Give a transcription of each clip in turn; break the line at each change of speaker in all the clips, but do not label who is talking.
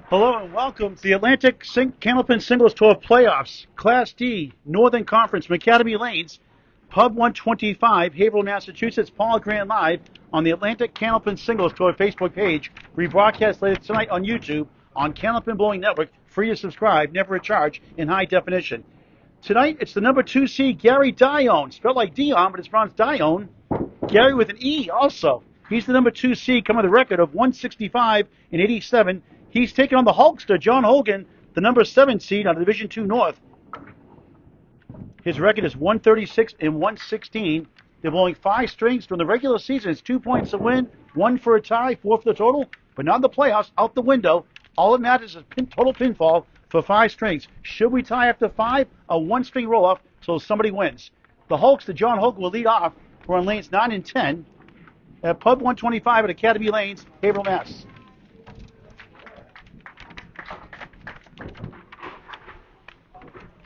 Hello and welcome to the Atlantic Candlepin Singles Tour Playoffs, Class D, Northern Conference from Academy Lanes, Pub 125, Haverhill, Massachusetts. Paul Grant live on the Atlantic Candlepin Singles Tour Facebook page. Rebroadcast later tonight on YouTube on Candlepin Bowling Network. Free to subscribe, never a charge, in high definition. Tonight it's the number 2 seed Garey Dionne, spelled like Dion, but it's pronounced Dionne. Garey with an E also. He's the number 2 seed, coming with a record of 165 and 87. He's taking on the Hulkster, John Hogan, the number 7 seed on the Division 2 North. His record is 136 and 116. They're blowing 5 strings during the regular season. It's 2 points to win, 1 for a tie, 4 for the total. But not in the playoffs, out the window. All that matters is total pinfall for 5 strings. Should we tie after 5? A 1-string roll-off so somebody wins. The Hulkster, John Hogan, will lead off. We're on lanes 9 and 10 at Pub 125 at Academy Lanes, Haverhill, Mass.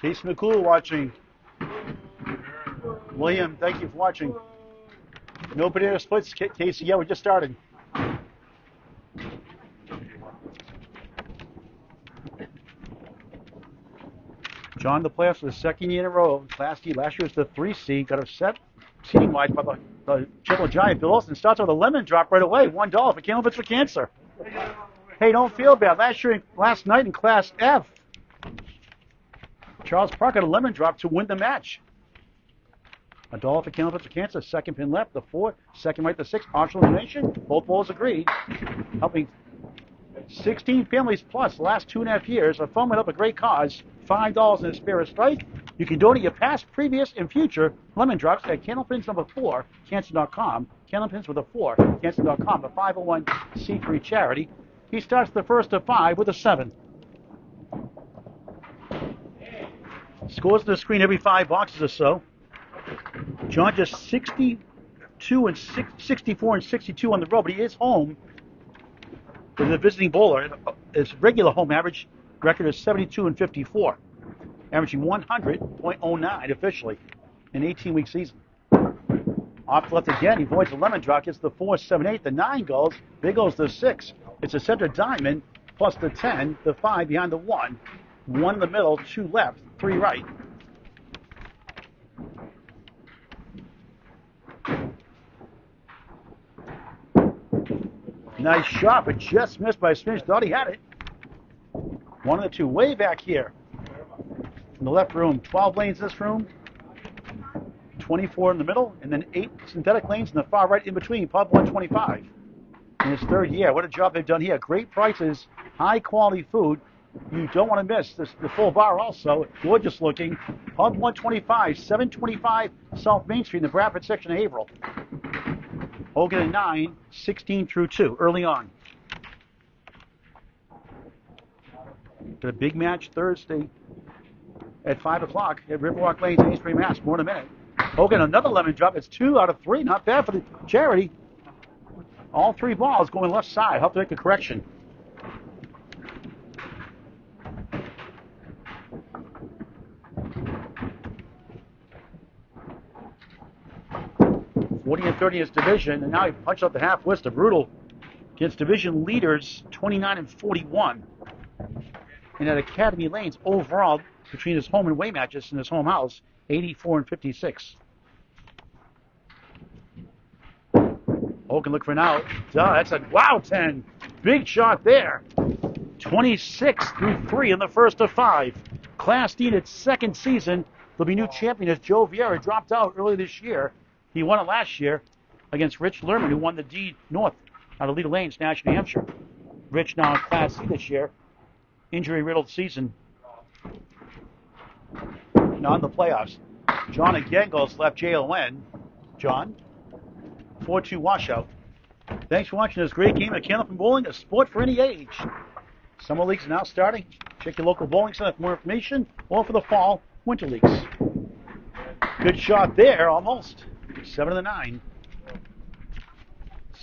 Casey McCool watching. William, thank you for watching. No banana splits, Casey. Yeah, we just started. John, the playoffs for the second year in a row. Class D. Last year was the 3 seed. Got upset seating-wise by the Triple Giant. Bill Olsen starts with a lemon drop right away. $1 for Candlepins for Cancer. Hey, don't feel bad. Last night in Class F, Charles Park got a lemon drop to win the match. $1 for Candlepins for Cancer. Second pin left, the 4. Second right, the 6. Optional donation. Both bowlers agreed. Helping 16 families plus the last 2.5 years. A fund went up a great cause. $5 in a spare strike. You can donate your past, previous, and future lemon drops at Candlepins number 4, cancer.com. Candlepins with a 4, cancer.com. A 501c3 charity. He starts the first of 5 with a 7. Scores to the screen every 5 boxes or so. John just 62 and 64 and 62 on the road, but he is home with a visiting bowler. His regular home average record is 72 and 54, averaging 100.09 officially in an 18-week season. Off to left again, he avoids the lemon drop, gets the 4, 7, 8, the 9 goes, there goes the 6. It's a center diamond plus the 10, the 5 behind the 1, 1 in the middle, 2 left, 3 right. Nice shot, but just missed by Smith. Thought he had it. 1 of the 2 way back here in the left room. 12 lanes in this room, 24 in the middle, and then 8 synthetic lanes in the far right in between. Pub 125 in his 3rd year. What a job they've done here. Great prices, high quality food. You don't want to miss the full bar also. Gorgeous looking. Pub 125, 725 South Main Street in the Bradford section of Haverhill. Hogan at 9, 16 through 2, early on. Got a big match Thursday at 5 o'clock at Riverwalk Lanes in East Green, Mass. More in a minute. Hogan, another lemon drop. It's 2 out of 3. Not bad for the charity. All 3 balls going left side. I'll have to make a correction. And 30 in his division, and now he punched out the half Worcester. Brutal against division leaders, 29 and 41. And at Academy Lanes, overall, between his home and away matches in his home house, 84 and 56. Hogan look for now. That's a wow 10. Big shot there. 26 through 3 in the first of 5. Class D in its 2nd season. There'll be new champion as Joe Vieira dropped out earlier this year. He won it last year against Rich Lerman, who won the D North out of Leader Lanes, National New Hampshire. Rich now in Class C this year. Injury-riddled season. Now in the playoffs. John again goes left JON. John, 4-2 washout. Thanks for watching this great game of Candlepin Bowling, a sport for any age. Summer leagues are now starting. Check your local bowling center for more information, or for the fall winter leagues. Good shot there, almost. 7 of the 9.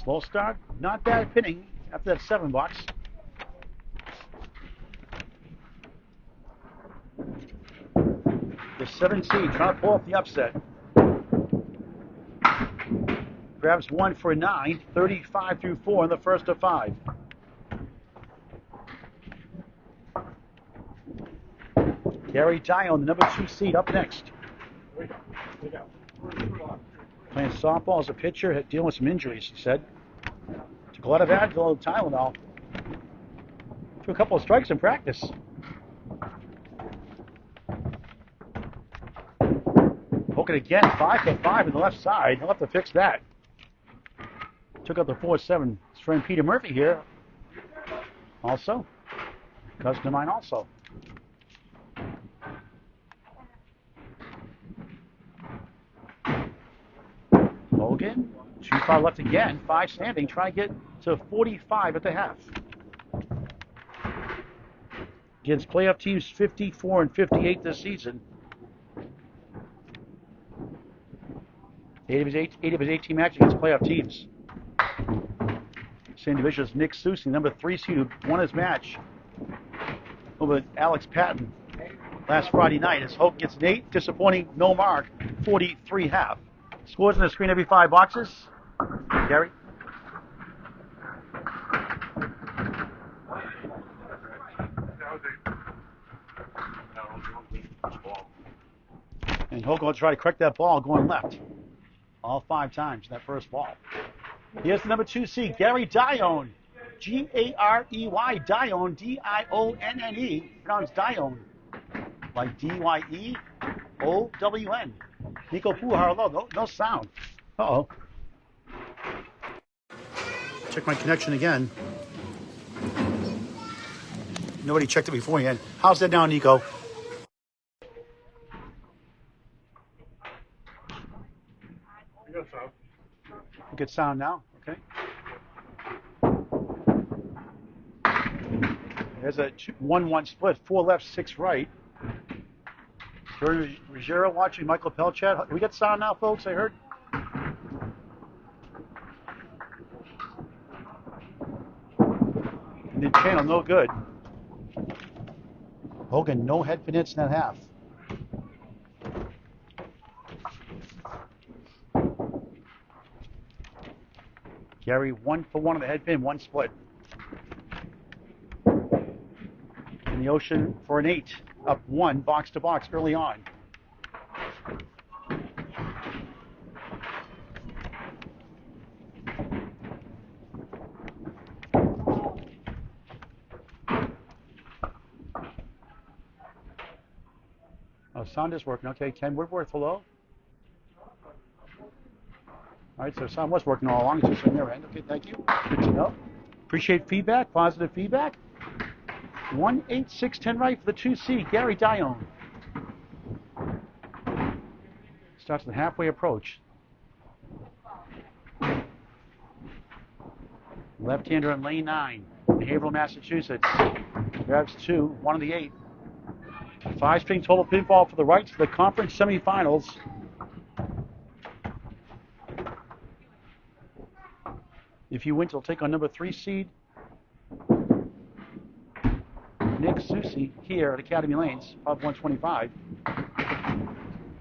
Slow start, not bad pinning after that 7 box. The 7 seed trying to pull off the upset. Grabs 1 for a 9, 35 through 4 in the first of 5. Garey Dionne, the number 2 seed, up next. Playing softball as a pitcher, dealing with some injuries, he said. Took a lot of Advil and Tylenol. Threw a couple of strikes in practice. Hogan again, 5 for 5 on the left side. He'll have to fix that. Took out the 4-7. His friend Peter Murphy here. Also. Cousin of mine also. Hogan, too far left again. 5 standing. Trying to get to 45 at the half. Against playoff teams 54 and 58 this season. 8 of his 18 matches against playoff teams. Same division as Nick Susie, number 3 seed, who won his match over Alex Patton last Friday night. As Hope gets an 8, disappointing, no mark, 43 half. Scores on the screen every 5 boxes. Gary? And Hogan will try to correct that ball going left. All 5 times in that first ball. Here's the number 2 seed, Garey Dionne. Garey, Dionne, D-I-O-N-N-E. Pronounced Dionne. Like D-Y-E-O-W-N. Nico Puharlo, no sound. Uh-oh. Check my connection again. Nobody checked it beforehand. How's that now, Nico? Good sound now, okay. There's a 1-1 split, 4 left, 6 right. Jordan Ruggiero watching Michael Pelchat. We got sound now, folks, I heard. The channel, no good. Hogan, no head pin hits in that half. Garey 1 for 1 on the head pin, 1 split. In the ocean for an 8, up 1, box to box early on. Oh, sound is working. Okay, Ken Woodworth, hello. All right, so sound was working all along. It's just on their end. Okay, thank you. Good to know. Appreciate feedback, positive feedback. 1, 8, 6, 10 right for the 2 seed, Garey Dionne. Starts the halfway approach. Left-hander in lane 9, Haverhill, Massachusetts. Grabs 2, 1 of the 8. 5-string total pinfall for the rights for the conference semifinals. If you win, you'll take on number 3 seed Nick Susie here at Academy Lanes, pub 125.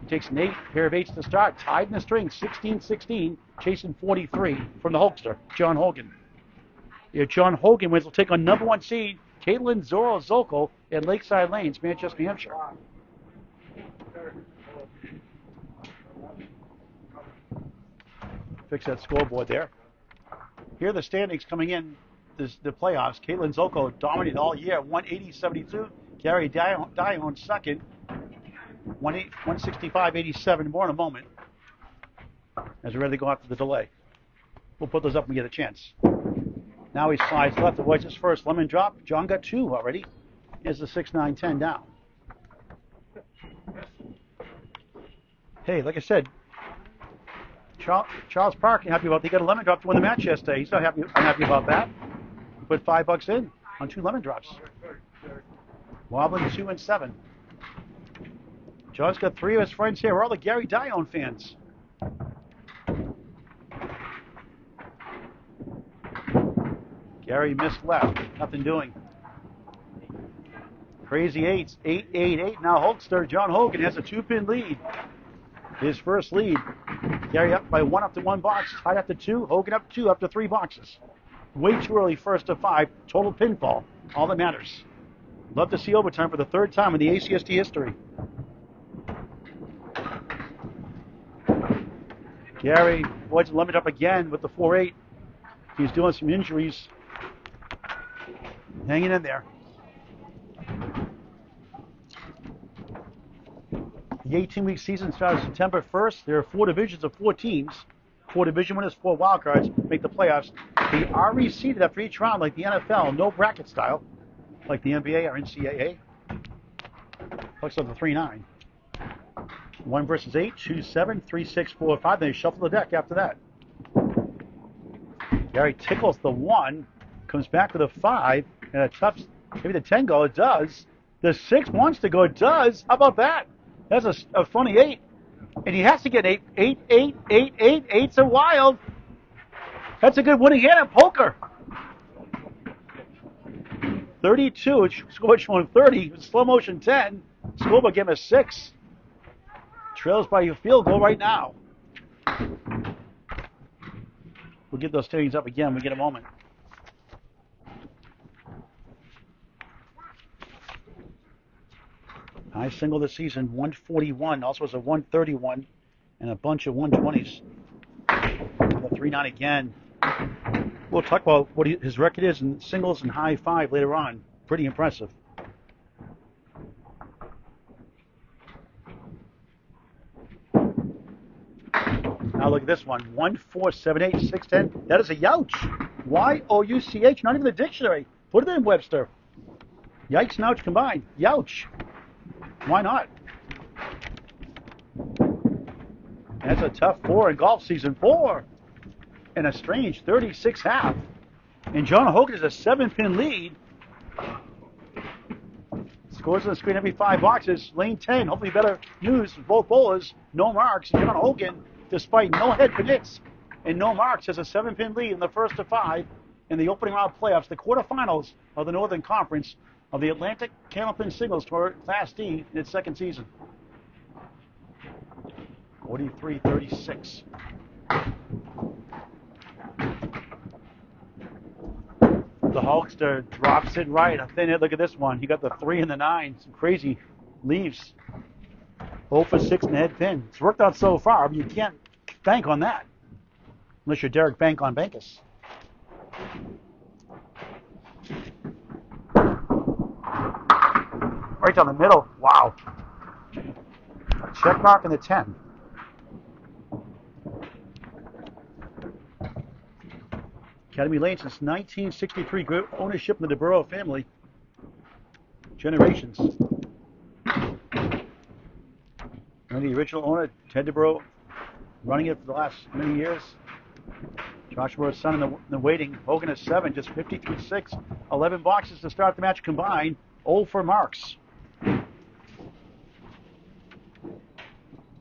He takes an 8, pair of 8s to start, tied in the string, 16-16, chasing 43 from the Hulkster, John Hogan. If John Hogan wins, he'll take on number 1 seed Caitlin Zorro Zolko at Lakeside Lanes, Manchester, New Hampshire. Fix that scoreboard there. Here are the standings coming in the playoffs. Caitlin Zolko dominated all year, 180-72. Garey Dionne second, 165-87. More in a moment as we're ready to go after the delay. We'll put those up when we get a chance. Now he slides left, avoids his first lemon drop. John got 2 already. Here's the 6-9-10 down. Hey, like I said, Charles Parkin happy about they got a lemon drop to win the match yesterday. He's not happy. I'm happy about that. Put $5 in on 2 lemon drops. Wobbling 2 and 7. John's got 3 of his friends here. We're all the Garey Dionne fans. Garey missed left. Nothing doing. Crazy 8s. 8-8-8. Now Hulkster. John Hogan has a 2-pin lead. His first lead. Garey up by 1 up to 1 box. Tied up to 2. Hogan up 2 up to 3 boxes. Way too early, first to 5. Total pinfall. All that matters. Love to see overtime for the third time in the ACST history. Garey avoids the limit up again with the 4-8. He's doing some injuries. Hanging in there. The 18-week season starts September 1st. There are 4 divisions of 4 teams. 4 division winners, 4 wildcards make the playoffs. They are reseeded after each round like the NFL, no bracket style, like the NBA or NCAA. Looks like the 3-9. 1 versus 8, 2, 7, 3, 6, 4, 5. Then they shuffle the deck after that. Garey tickles the 1, comes back to the 5, and a tough, maybe the 10 go. It does. The 6 wants to go. It does. How about that? That's a funny 8. And he has to get 8. 8, 8, 8, 8. 8's a wild. That's a good winning hand at poker. 32. Score showing 30. Slow motion 10. Scoreboard gave him a 6. Trails by your field goal right now. We'll get those standings up again when we get a moment. High single this season, 141. Also has a 131 and a bunch of 120s. The 3-9 again. We'll talk about what his record is in singles and high 5 later on. Pretty impressive. Now look at this one. 1, 4, 7, 8, 6, 10. That is a youch. Y-O-U-C-H. Not even the dictionary. Put it in Webster. Yikes and ouch combined. Youch. Why not? That's a tough 4 in golf season. 4. And a strange 36 half. And John Hogan is a 7-pin lead. Scores on the screen every 5 boxes. Lane 10. Hopefully better news for both bowlers. No marks. John Hogan, despite no head pin hits and no marks, has a 7-pin lead in the first of 5 in the opening round playoffs, the quarterfinals of the Northern Conference of the Atlantic Candlepin Singles Tour Class D in its second season. 43-36. The Hulkster drops it right. A thin hit. Look at this one. He got the 3 and the 9. Some crazy leaves. 0 for 6 in the head pin. It's worked out so far, but you can't bank on that. Unless you're Derek Bank on Bankus. Right down the middle. Wow. A check mark in the 10. Academy Lane since 1963. Good ownership in the DeBurrow family. Generations. And the original owner, Ted DeBurrow, running it for the last many years. Josh DeBurrow's son in the waiting. Hogan is 7, just 53-6. 11 boxes to start the match combined. 0 for marks.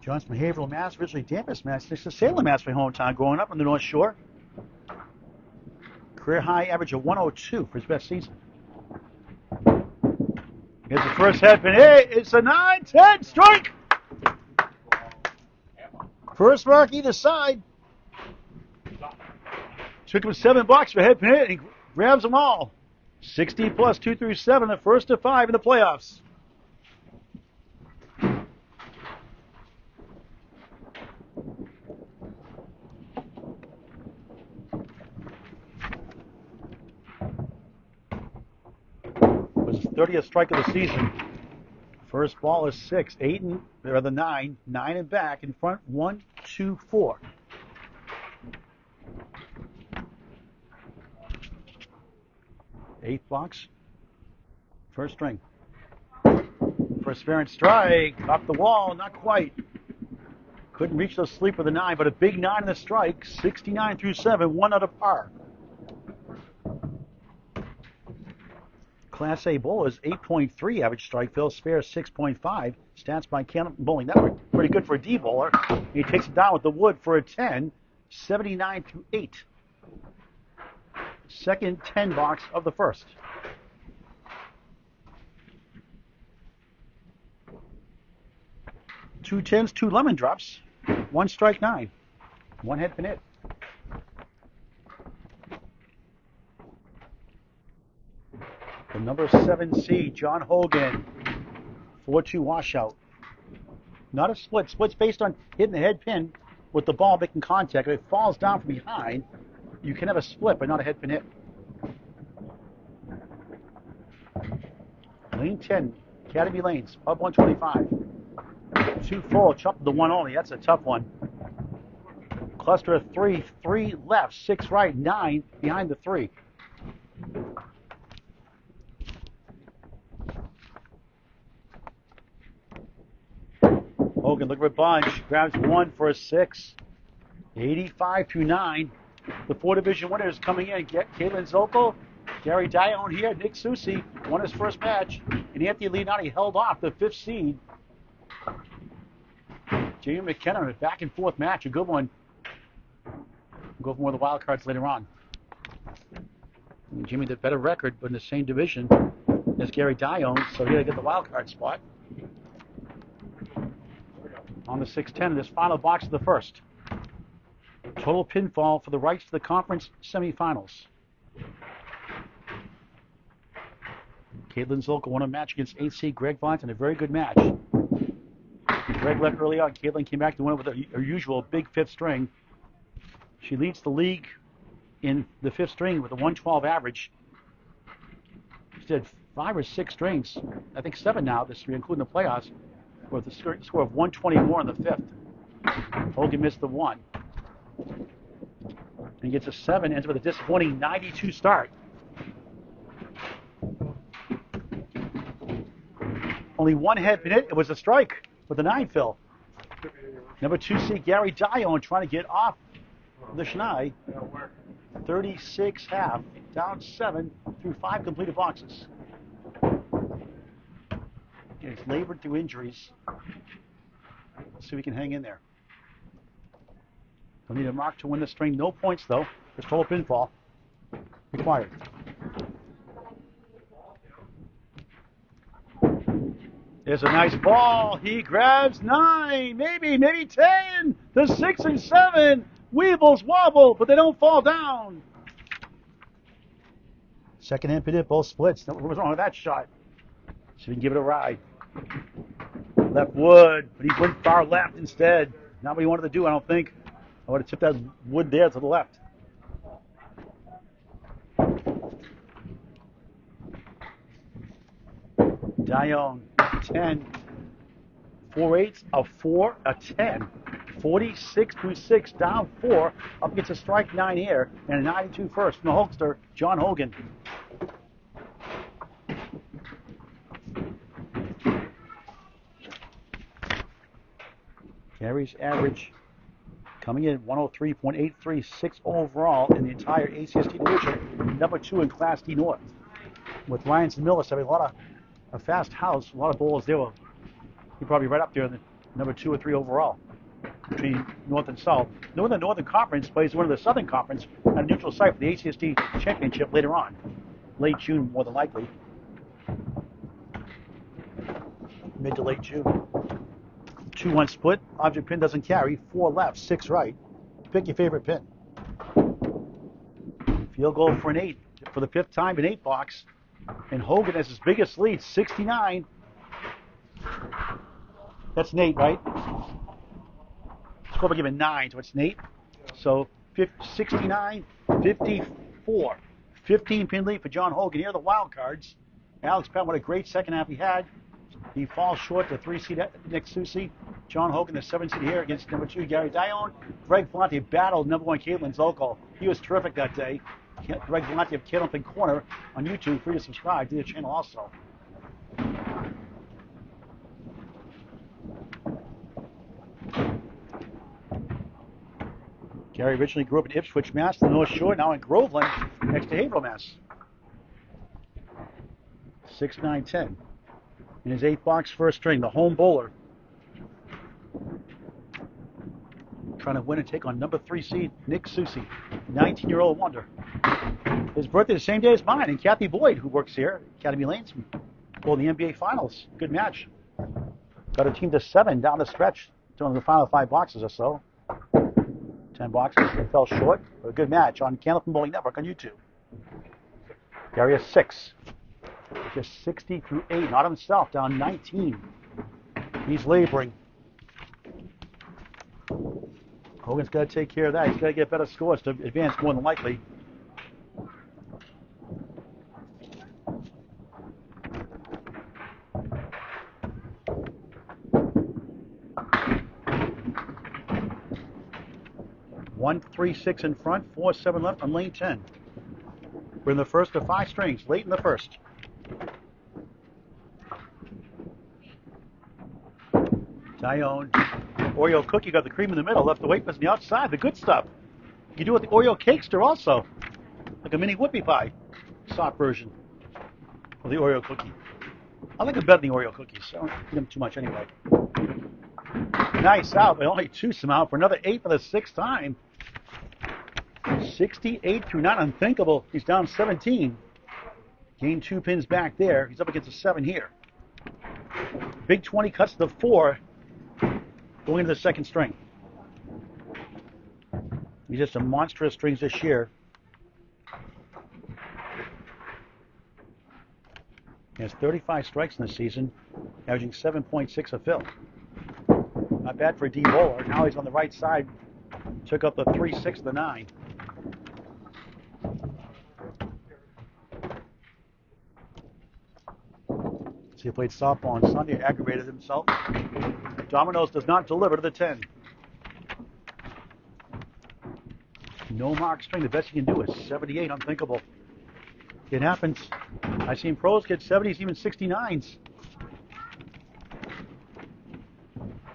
John's from Haverhill, Mass. Originally Dampus, Mass. It's the Salem, Mass. My hometown growing up on the North Shore. Career high average of 102 for his best season. Here's the first head pin. Hey, it's a 9-10 strike. First mark either side. Took him 7 bucks for head pin hit, and he grabs them all. 60 plus 2 through 7, the first of 5 in the playoffs. Was his 30th strike of the season. First ball is 6, 8 and rather 9, 9 and back in front. 1, 2, 4. Eighth box. First string. First parent strike. Off the wall. Not quite. Couldn't reach the sleep with a 9, but a big 9 in the strike. 69 through 7. 1 out of par. Class A bowlers, 8.3 average strike. Phil Spare, 6.5. Stats by Candlepin Bowling Network. Pretty good for a D bowler. He takes it down with the wood for a 10. 79 through 8. Second 10 box of the first. 2 10s, 2 lemon drops. 1 strike 9. 1 head pin hit. The number 7 seed, John Hogan, 4-2 washout. Not a split. Split's based on hitting the head pin with the ball making contact. If it falls down from behind, you can have a split, but not a head pin hit. Lane 10, Academy Lanes, pub 125. 2 full, chop the 1 only. That's a tough one. Cluster of 3, 3 left, 6 right, 9 behind the 3. Hogan looking for a bunch, grabs 1 for a 6. 85-9. The 4 division winners coming in. Caitlin Zockel, Garey Dionne here, Nick Susi won his first match, and Anthony Leonardi held off the 5th seed. Jamie McKenna in a back and forth match, a good one. We'll go for more of the wild cards later on. And Jimmy the better record, but in the same division as Garey Dionne, so he had to get the wild card spot. On the 6-10 in this final box of the first. Total pinfall for the rights to the conference semifinals. Caitlin Zolka won a match against 8th seed Greg Valentin, a very good match. Greg left early on. Caitlin came back to win it with her usual big 5th string. She leads the league in the 5th string with a 112 average. She did 5 or 6 strings, I think 7 now this year, including the playoffs, with a score of 124 in the 5th. Hogan missed the 1. And gets a 7, ends with a disappointing 92 start. Only 1 head pin hit. It was a strike with a 9 fill. Number 2 seed Garey Dionne trying to get off the Schnei. 36 half, down 7 through 5 completed boxes. He's labored through injuries. Let's see if we can hang in there. We'll need a mark to win the string. No points, though. There's total pinfall required. There's a nice ball. He grabs 9, maybe 10. The 6 and 7. Weebles wobble, but they don't fall down. Second hand pin hit, both splits. What was wrong with that shot? See if we can give it a ride. Left wood, but he went far left instead. Not what he wanted to do, I don't think. I would have tipped that wood there to the left. Dionne, 10. 4-8, a 4, a 10. 46-6, down 4. Up against a strike 9 here, and a 92 first from the Hulkster, John Hogan. Garey's average coming in 103.836 overall in the entire ACST division, number 2 in Class D North. With Ryans and Millis having a lot of a fast house, a lot of bowlers there. He's probably right up there in the number 2 or 3 overall between North and South. Northern Conference plays one of the Southern Conference at a neutral site for the ACST Championship later on. Late June, more than likely. Mid to late June. 2-1 split. Object pin doesn't carry. 4 left, 6 right. Pick your favorite pin. Field goal for an 8 for the 5th time in 8 box. And Hogan has his biggest lead, 69. That's an 8, right? Score by giving 9, so it's an 8. So 69, 54. 15 pin lead for John Hogan. Here are the wild cards. Alex Penn, what a great second half he had. He falls short to 3 seed Nick Susi. John Hogan, the 7 seed here against number 2 Garey Dionne. Greg Valenti battled number 1 Caitlin Zolko. He was terrific that day. Greg Valenti of Caitlin Corner on YouTube. Free to subscribe to the channel also. Garey originally grew up in Ipswich, Mass, the North Shore, now in Groveland, next to Haverhill, Mass. 6, 9, 10. In his 8 box first string, the home bowler. Trying to win and take on number 3 seed Nick Susi, 19-year-old wonder. His birthday the same day as mine, and Kathy Boyd, who works here, Academy Lanes, for the NBA Finals. Good match. Got a team to 7 down the stretch, during the final 5 boxes or so. 10 boxes, they fell short. But a good match on Candlepin Bowling Network on YouTube. Garey is 6. Just 60 through 8. Not himself, down 19. He's laboring. Hogan's got to take care of that. He's got to get better scores to advance more than likely. One, 3, 6 in front, 4, 7 left on lane 10. We're in the first of 5 strings, late in the first. Dionne, Oreo cookie, got the cream in the middle, left the wafers on the outside, the good stuff. You do it with the Oreo cakester also, like a mini whoopie pie, soft version of the Oreo cookie. I like it better than the Oreo cookies, so I don't eat them too much anyway. Nice out, but only 2 somehow for another 8 for the 6th time. 68 through 9, unthinkable. He's down 17. Gained 2 pins back there. He's up against a 7 here. Big 20 cuts to the 4, going into the 2nd string. He's just a monstrous strings this year. He has 35 strikes in the season, averaging 7.6 a fill. Not bad for a D bowler. Now he's on the right side. Took up the 3, 6, the 9. See, he played softball on Sunday, aggravated himself. Domino's does not deliver to the 10. No mark string. The best you can do is 78. Unthinkable. It happens. I've seen pros get 70s, even 69s.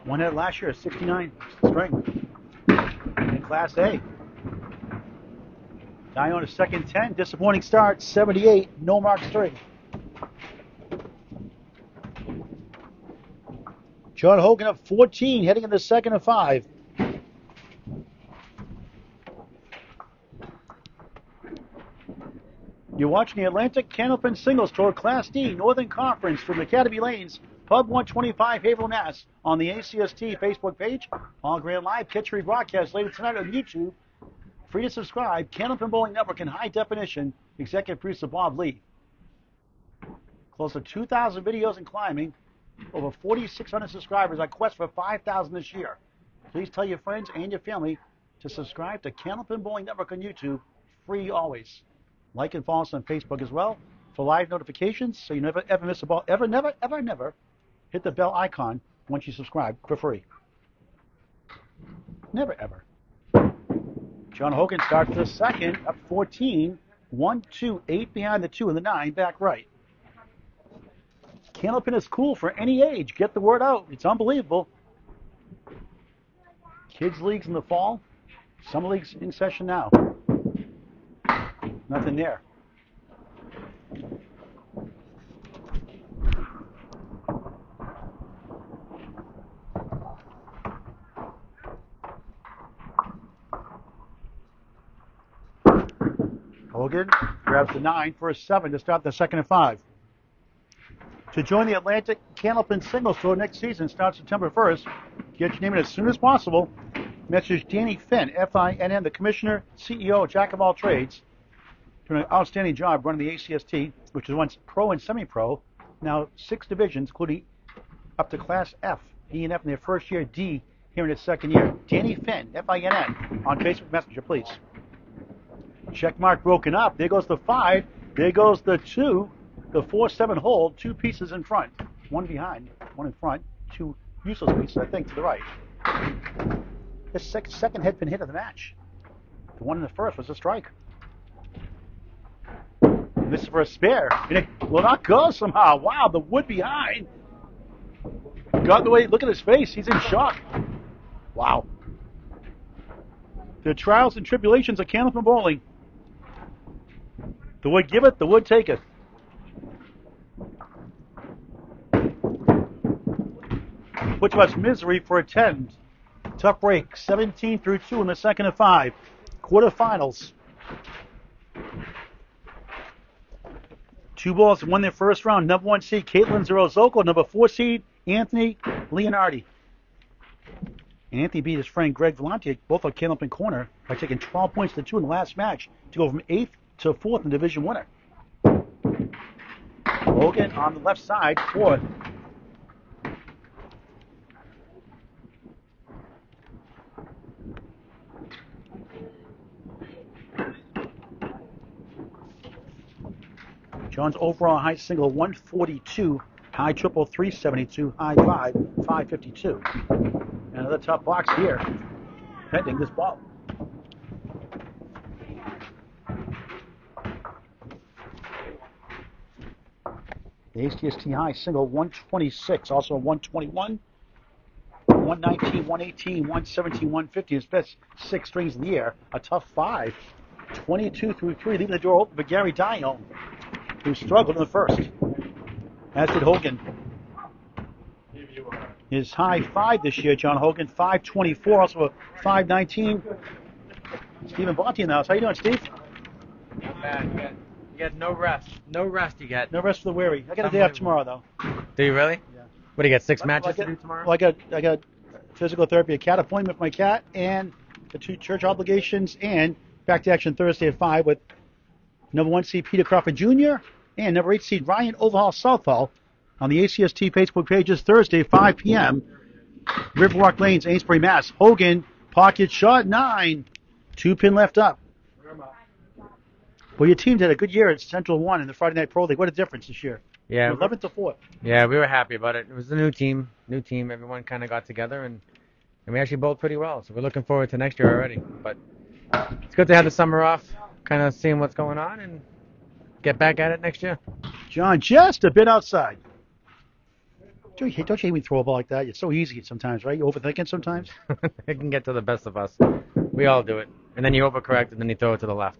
One had last year, a 69 string in Class A. Dionne, a second 10. Disappointing start, 78. No mark string. John Hogan up 14, heading in the 2nd of 5. You're watching the Atlantic Candlepin Singles Tour Class D Northern Conference from Academy Lanes, Pub 125, Haverhill, Mass. On the ACST Facebook page. All Grand Live catch rebroadcast later tonight on YouTube. Free to subscribe. Candlepin Bowling Network in high definition. Executive producer Bob Lee. Close to 2,000 videos in climbing. Over 4,600 subscribers. Our quest for 5,000 this year. Please tell your friends and your family to subscribe to Candlepin Bowling Network on YouTube. Free always. Like and follow us on Facebook as well for live notifications so you never ever miss a ball. Never hit the bell icon once you subscribe for free. Never ever. John Hogan starts the 2nd, up 14. 1, 2, 8 behind the 2 and the 9 back right. Candlepin is cool for any age. Get the word out. It's unbelievable. Kids leagues in the fall. Summer leagues in session now. Nothing there. Hogan grabs the 9 for a 7 to start the 2nd of 5. To join the Atlantic Candlepin Singles Tour next season, starts September 1st. Get your name in as soon as possible. Message Danny Finn, F-I-N-N, the Commissioner, CEO, Jack of all trades. Doing an outstanding job running the ACST, which was once pro and semi-pro, now 6 divisions, including up to Class F, E and F in their first year, D here in its 2nd year. Danny Finn, F-I-N-N, on Facebook Messenger, please. Check mark broken up. There goes the 5. There goes the 2. The 4-7 hold, 2 pieces in front. 1 behind, 1 in front. 2 useless pieces, I think, to the right. This second head pin hit of the match. The one in the first was a strike. This is for a spare, and it will not go somehow. Wow, the wood behind. Got the way, look at his face. He's in shock. Wow. The trials and tribulations of Candlepin Bowling. The wood giveth, the wood taketh. Which was misery for a 10. Tough break, 17 through 2 in the 2nd of 5. Quarterfinals. 2 balls won their first round. Number 1 seed, Caitlin Zerozoko. Number 4 seed, Anthony Leonardi. And Anthony beat his friend Greg Vellante, both on Candlepin Corner, by taking 12 points to 2 in the last match to go from 8th to 4th in division winner. Hogan on the left side, fourth. John's overall high single 142, high triple 372, high 552. Another tough box here, pending this ball. The ACST high single 126, also 121, 119, 118, 117, 150. His best 6 strings in the year. A tough 5. 22 through 3, leaving the door open for Garey Dionne, who struggled in the first, as did Hogan. His high 5 this year, John Hogan, 524, also a 519. Stephen Bonte in the house. How you doing, Steve?
Not bad. You get no rest. No rest you get.
No rest for the weary. I got a day off tomorrow, though.
Do you really?
Yeah.
What do you get? 6 matches to do tomorrow?
Well, I got physical therapy, a cat appointment for my cat, and the 2 church obligations, and back to action Thursday at 5 with number 1 seed Peter Crawford Jr. and number 8 seed Ryan Overhaul Southall on the ACST Facebook pages Thursday 5 p.m. Riverwalk Lanes, Amesbury, Mass. Hogan, pocket shot 9. 2 pin left up. Well, your team did a good year at Central 1 in the Friday Night Pro League. What a difference this year.
Yeah.
11th to 4th.
Yeah, we were happy about it. It was a new team. Everyone kind of got together, and we actually bowled pretty well. So we're looking forward to next year already. But it's good to have the summer off, kind of seeing what's going on, and get back at it next year.
John, just a bit outside. Don't you hate when you throw a ball like that? It's so easy sometimes, right? You overthink it sometimes?
It can get to the best of us. We all do it. And then you overcorrect, and then you throw it to the left.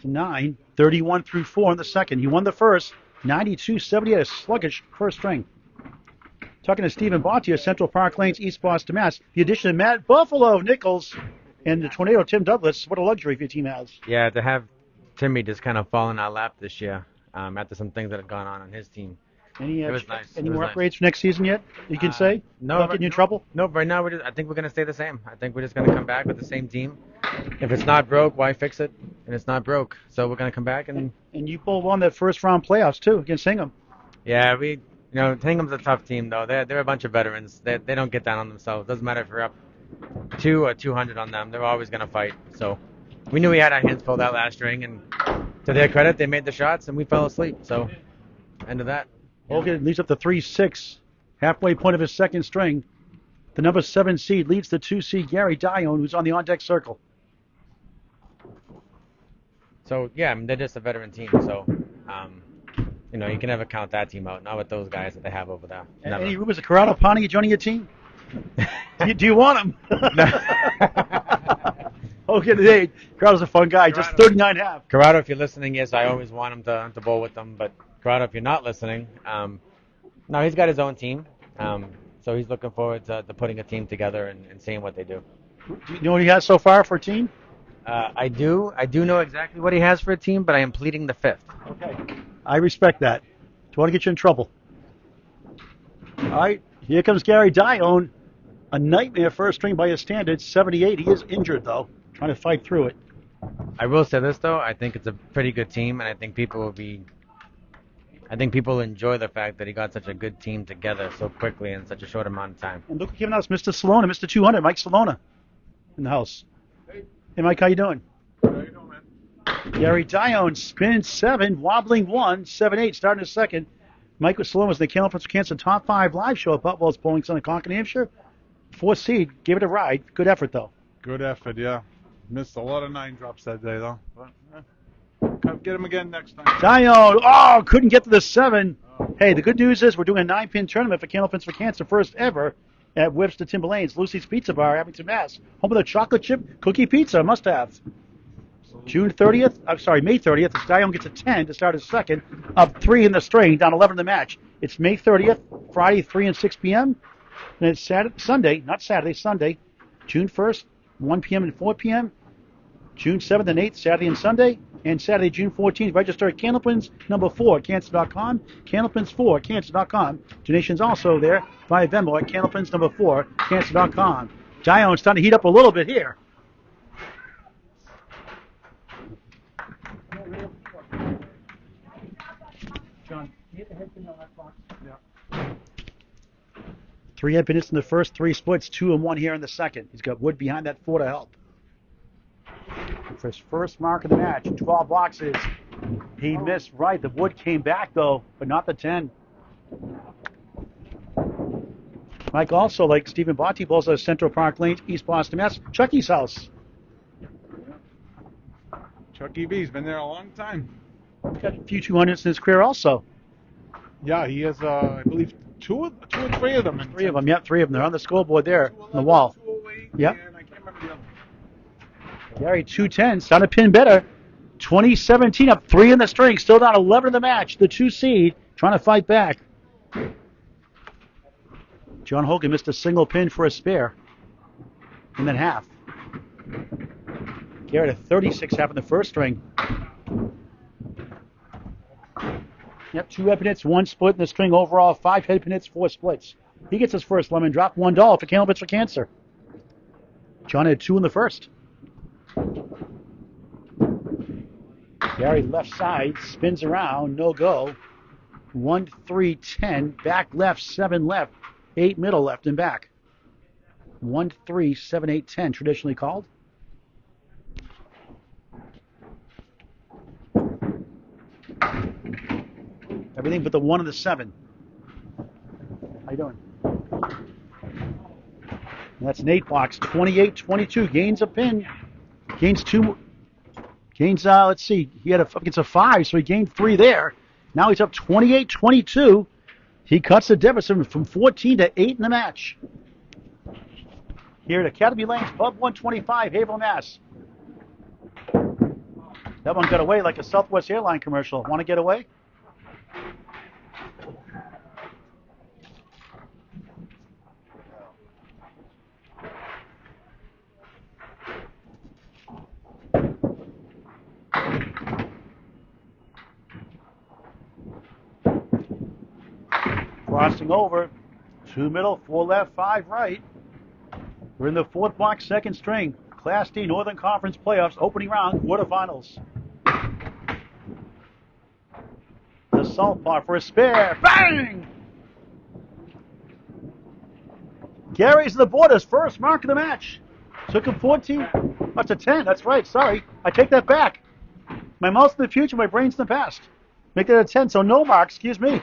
9, 31 through 4 in the second. He won the first, 92-70 at a sluggish first string. Talking to Stephen Bonte of Central Park Lanes, East Boston, Mass. The addition of Matt Buffalo Nichols and the Tornado Tim Douglas. What a luxury your team has.
Yeah, to have Timmy just kind of fall in our lap this year after some things that had gone on his team.
It
was nice.
Any more upgrades for next season yet? You can say?
No.
Not getting you in trouble?
No, right now I think we're going to stay the same. I think we're just going to come back with the same team. If it's not broke, why fix it? And it's not broke, so we're going to come back and
you both won that first round playoffs too against Hingham.
Yeah, Hingham's a tough team though. They're a bunch of veterans. They don't get down on themselves. Doesn't matter if we're up 2 or 200 on them. They're always going to fight. So we knew we had our hands full that last string, and to their credit, they made the shots and we fell asleep. So end of that.
Hogan leads up the 3-6, halfway point of his second string. The number 7 seed leads the 2 seed Garey Dionne, who's on the on-deck circle.
So, yeah, they're just a veteran team. So, you can never count that team out. Not with those guys that they have over there. Never.
Any rumors of Corrado Pontiac joining your team? do you want him? Hogan at 8. Corrado's a fun guy, just 39.5.
Corrado, if you're listening, yes, I always want him to bowl with them. But Corrado, if you're not listening, no, he's got his own team. So he's looking forward to putting a team together and seeing what they do.
Do you know what he has so far for a team?
I do know exactly what he has for a team, but I am pleading the 5th.
Okay. I respect that. Don't want to get you in trouble. All right. Here comes Garey Dionne. A nightmare first string by his standards. 78. He is injured, though. Trying to fight through it.
I will say this, though. I think it's a pretty good team, and I think people enjoy the fact that he got such a good team together so quickly in such a short amount of time.
And look who came out, Mr. Salona, Mr. 200, Mike Salona in the house. Hey, Mike, how you doing?
How you doing, man?
Garey Dionne spins 7, wobbling 1, 7-8, starting a second. Mike Salona was the California Cancer Top 5 live show at Buffalo's Bowling Center, Concord, New Hampshire. 4th seed, gave it a ride. Good effort, though.
Good effort, yeah. Missed a lot of 9 drops that day, though. But, come get him again next time.
Dionne, couldn't get to the 7. Hey, the good news is we're doing a 9-pin tournament for Candlepins for Cancer, first ever at Webster Timberlane's Lucy's Pizza Bar, Abington, Mass. Home of the chocolate chip cookie pizza, must have. May 30th, Dionne gets a 10 to start his second, up 3 in the string, down 11 in the match. It's May 30th, Friday, 3 and 6 p.m. And it's Sunday, June 1st, 1 p.m. and 4 p.m. June 7th and 8th, Saturday and Sunday. And Saturday, June 14th, register at Candlepins number 4 at Cancer.com, Candlepins4 at Cancer.com. Donations also there via Venmo at Candlepins number 4 at Cancer.com. Dionne's starting to heat up a little bit here. John,
Yeah.
3 head pin hits in the first, 3 splits, 2 and 1 here in the second. He's got Wood behind that 4 to help. For his first mark of the match, 12 boxes. He missed right. The Wood came back though, but not the 10. Mike also, like Stephen Botti, bowls at Central Park Lanes, East Boston, Mass. Chucky's house.
Chucky B's been there a long time.
He's got a few 200s in his career also.
Yeah, he has, I believe, two or three of them.
3 of them, yep, 3 of them. They're on the scoreboard there, on the wall.
208,
Yep.
and I can't remember the other.
Gary, 210, down a pin better. 2017 up 3 in the string, still down 11 in the match. The 2 seed trying to fight back. John Hogan missed a single pin for a spare in that half. Garrett a 36 half in the first string. Yep, 2 head pin hits, 1 split in the string overall, 5 head pin hits, 4 splits. He gets his first lemon drop, $1 for Candlepits for Cancer. John had 2 in the first. Gary left side, spins around, no go. 1, 3, 10, back left, 7 left, 8 middle left and back. 1, 3, 7, 8, 10, traditionally called. Everything but the 1 and the 7. How you doing? And that's an 8 box, 28-22, gains a pin. Gains 2. Gains, let's see, he had it's a 5, so he gained 3 there. Now he's up 28-22. He cuts the deficit from 14 to 8 in the match. Here at Academy Lanes, Pub 125, Haverhill, Mass. That one got away like a Southwest Airline commercial. Want to get away? Crossing over, 2 middle, 4 left, 5 right. We're in the 4th box, 2nd string. Class D Northern Conference Playoffs, opening round, quarterfinals. The salt pot for a spare. Bang! Gary's in the board, his first mark of the match. Took him 14. That's a 10. That's right. Sorry. I take that back. My mouth's in the future, my brain's in the past. Make that a 10, so no mark. Excuse me.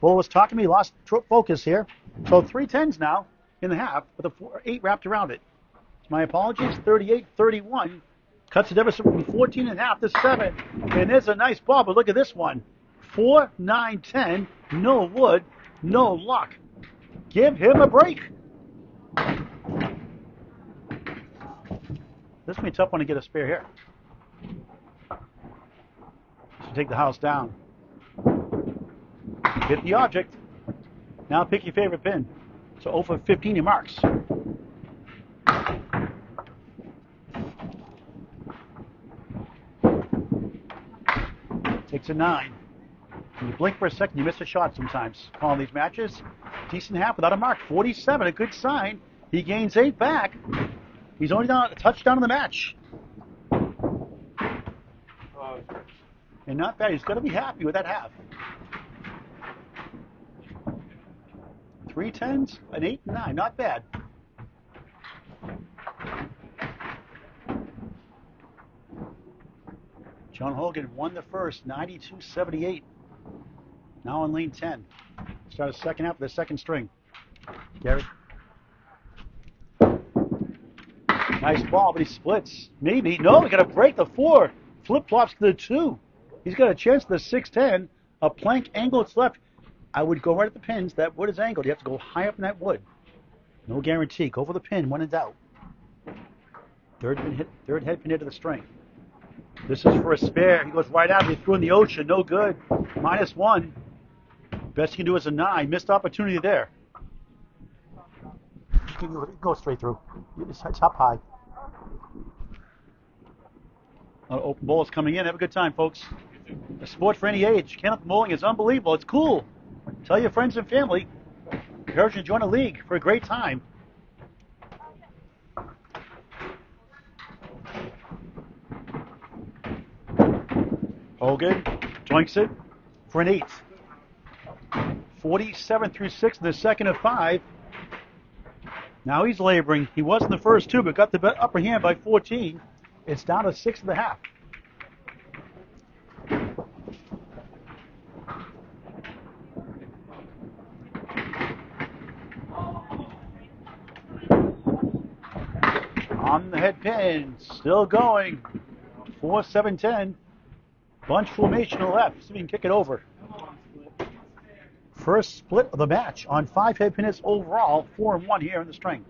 Bull was talking to me, lost focus here. So 3 10s now in the half with a 8 wrapped around it. My apologies. 38-31. Cuts the deficit from 14 and a half to 7. And there's a nice ball, but look at this one. 4, 9, 10. No wood, no luck. Give him a break. This will be a tough one to get a spare here. Should take the house down. Hit the object. Now pick your favorite pin. So 0 for 15 your marks. Takes a 9. When you blink for a second, you miss a shot sometimes. Calling these matches. Decent half without a mark. 47, a good sign. He gains 8 back. He's only down a touchdown in the match. And not bad. He's got to be happy with that half. 3 10s, an 8 and 9. Not bad. John Hogan won the first, 92-78. Now on lane 10. Start a second half of the second string. Gary. Nice ball, but he splits. Maybe. No, we got to break the 4. Flip-flops to the 2. He's got a chance to the 6-10. A plank angle to left. I would go right at the pins. That wood is angled. You have to go high up in that wood. No guarantee. Go for the pin when in doubt. Third head pin hit to the string. This is for a spare. He goes right out. He threw in the ocean. No good. -1. Best he can do is a 9. Missed opportunity there. Go straight through. It's up high. Open bowls coming in. Have a good time, folks. A sport for any age. Kenneth bowling is unbelievable. It's cool. Tell your friends and family. Encourage you to join a league for a great time. Hogan joints it for an 8. 47 through 6 in the second of 5. Now he's laboring. He was in the first 2, but got the upper hand by 14. It's down to 6.5. On the head pin, still going. 4-7-10. Bunch formation to the left. See if we can kick it over. First split of the match on 5 head pin hits overall. 4-1 here in the string.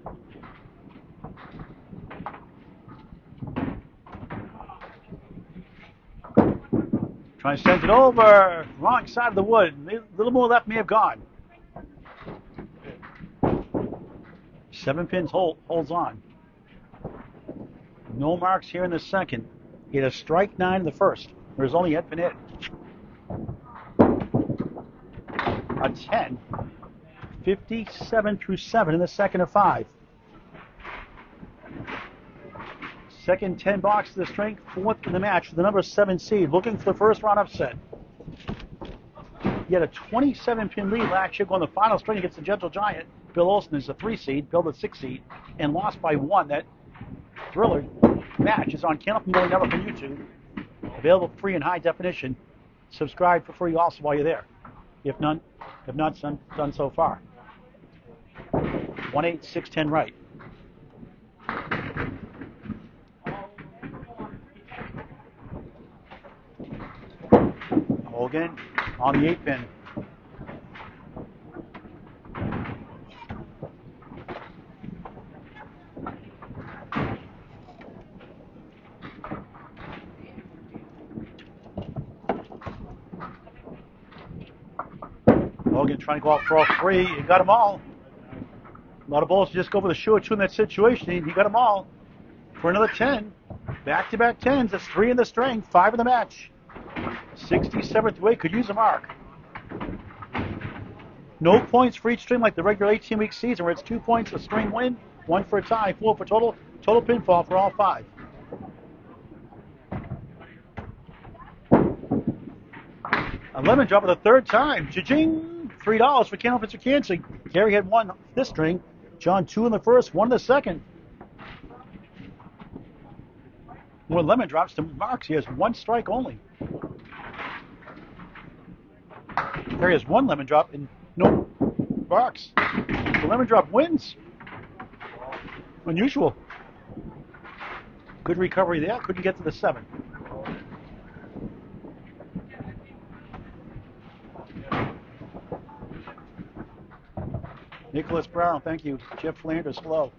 Trying to send it over. Wrong side of the wood. A little more left may have gone. 7 pins holds on. No marks here in the second. He had a strike 9 in the first. There's only head pin hit. A 10. 57 through 7 in the second of 5. Second 10 box of the string, 4th in the match with the number 7 seed, looking for the first round upset. He had a 27-pin lead last year going the final string against the Gentle Giant. Bill Olson is a 3 seed, Bill the 6 seed, and lost by 1. That thriller match is on Candlepin Milling Network on YouTube. Available free in high definition. Subscribe for free also while you're there. If not done so far. 1-8-6-10 right. Hogan on the 8 pin. Hogan trying to go out for all 3. He got them all. A lot of balls just go for the short 2 in that situation. He got them all for another 10. Back-to-back 10s. That's 3 in the string, 5 in the match. 67th way, could use a mark. No points for each string like the regular 18-week season where it's 2 points a string win, 1 for a tie, 4 for total pinfall for all 5. A lemon drop for the 3rd time. Cha-ching! $3 for Candlepin for Kansas. Garey had 1 this string. John 2 in the first, 1 in the second. More lemon drops to marks. He has 1 strike only. There he has 1 lemon drop and no marks. The lemon drop wins. Unusual. Good recovery there. Couldn't get to the 7. Nicholas Brown, thank you. Jeff Flanders, hello.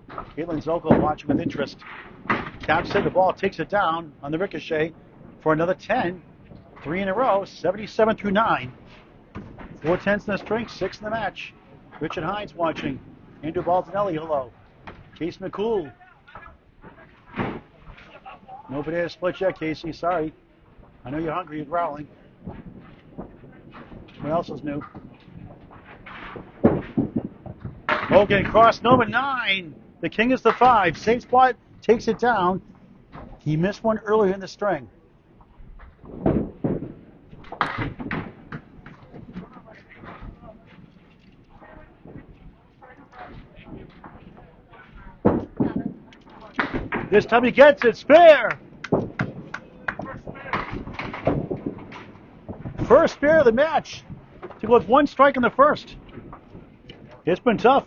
Caitlin Zoko watching with interest. Tap said the ball takes it down on the ricochet for another 10. 3 in a row, 77 through 9. 4 10s in the string, 6 in the match. Richard Hines watching. Andrew Baldinelli, hello. Case McCool. No banana split yet, Casey, sorry. I know you're hungry, you're growling. What else is new? Hogan cross number 9. The king is the 5. Same spot, takes it down. He missed one earlier in the string. This time he gets it. Spare. First spare of the match. To go with 1 strike in the first. It's been tough.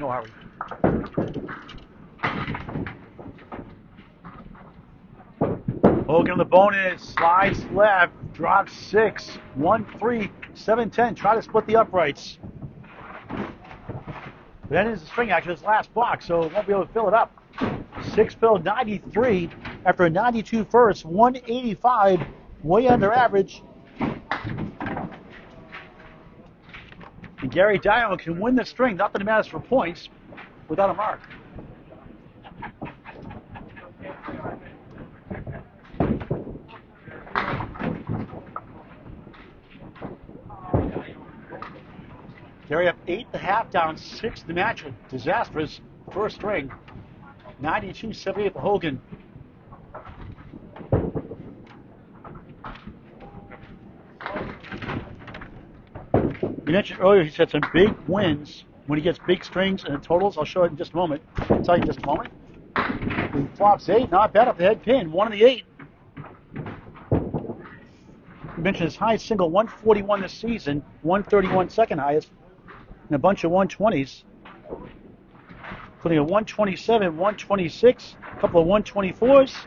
No hurry. Hogan on the bonus. Slides left. Drops 6. 1-3. 7-10. Try to split the uprights. That is the string action, this last block, so it won't be able to fill it up. 6 filled 93 after a 92 first, 185, way under average. And Garey Dionne can win the string, not that it matters for points, without a mark. Garey up 8.5 down 6 the match with disastrous first string. 92-78 for Hogan. mentioned earlier he's had some big wins when he gets big strings and totals. I'll show it in just a moment. I'll tell you in just a moment. He flops 8, not bad up the head pin, 1 of the 8. You mentioned his highest single, 141 this season, 131 second highest, and a bunch of 120s, including a 127, 126, a couple of 124s,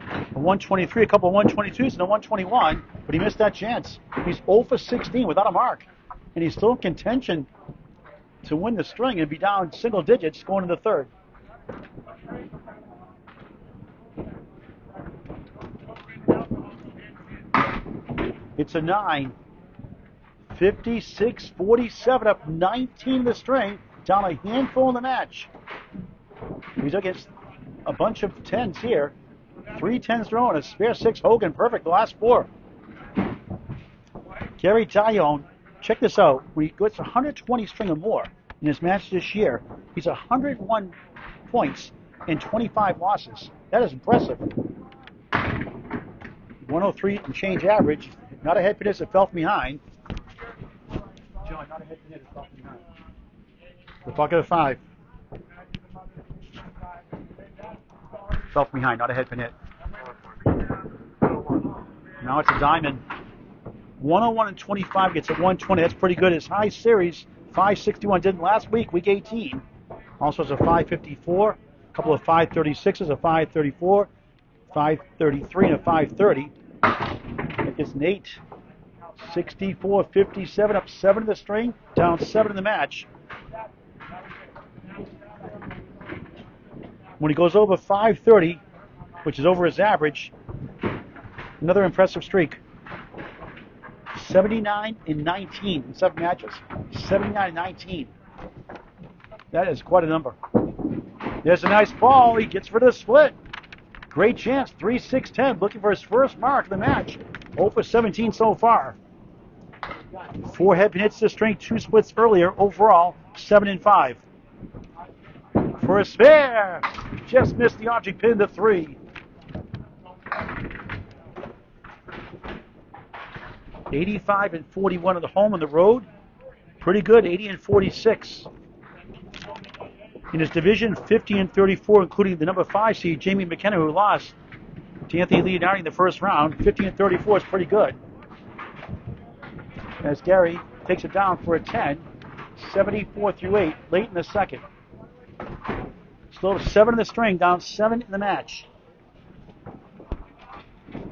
a 123, a couple of 122s, and a 121, but he missed that chance. He's 0 for 16 without a mark, and he's still in contention to win the string and be down single digits going into the third. It's a 9. 56-47, up 19 in the string, down a handful in the match. He's against a bunch of 10s here. 3 10s thrown, a spare 6 Hogan, perfect, the last 4. Garey Dionne, check this out. When he gets 120 string or more in his match this year, he's 101 points and 25 losses. That is impressive. 103 and change average. Not a head finish that fell from behind. John, not a head finish that fell from behind. The bucket of 5. Fell from behind, not a head pin hit. Now it's a diamond. 101 and 25 gets at 120. That's pretty good. His high series, 561, did last week, week 18. Also has a 554, a couple of 536s, a 534, 533, and a 530. It gets an 8. 64-57, up 7 in the string, down 7 in the match. When he goes over 530, which is over his average, another impressive streak. 79 and 19 in 7 matches. 79 and 19. That is quite a number. There's a nice ball. He gets rid of the split. Great chance. 3-6-10. Looking for his first mark of the match. 0 for 17 so far. 4 head pin hits to the string. 2 splits earlier. Overall, 7 and 5. For a spare. Just missed the object pin to 3. 85 and 41 at the home on the road. Pretty good, 80 and 46. In his division, 50 and 34, including the number 5 seed, Jamie McKenna, who lost to Anthony Leonardi in the first round. 50 and 34 is pretty good. As Garey takes it down for a 10, 74-8, late in the second. Still 7 in the string, down 7 in the match.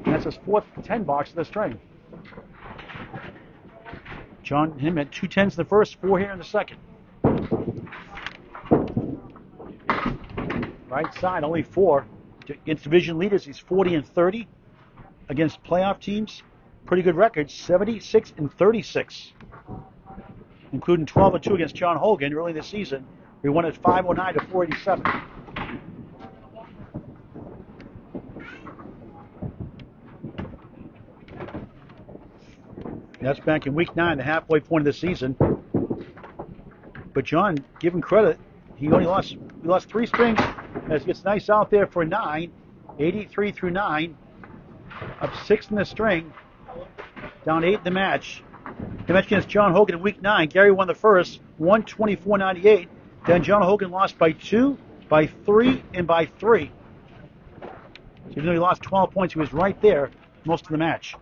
And that's his 4th 10 box of the string. John him at 2 10s in the first, 4 here in the second. Right side, only 4. Against division leaders, he's 40 and 30. Against playoff teams, pretty good record, 76 and 36. Including 12 and 2 against John Hogan early in the season. We won at 509 to 487. That's back in week 9, the halfway point of the season. But John, give him credit. He lost 3 strings as he gets nice out there for 9. 83 through 9. Up 6 in the string. Down 8 in the match. The match against John Hogan in week 9. Garey won the first, 124-98. Then John Hogan lost by 2, by 3, and by 3. So even though he lost 12 points, he was right there most of the match.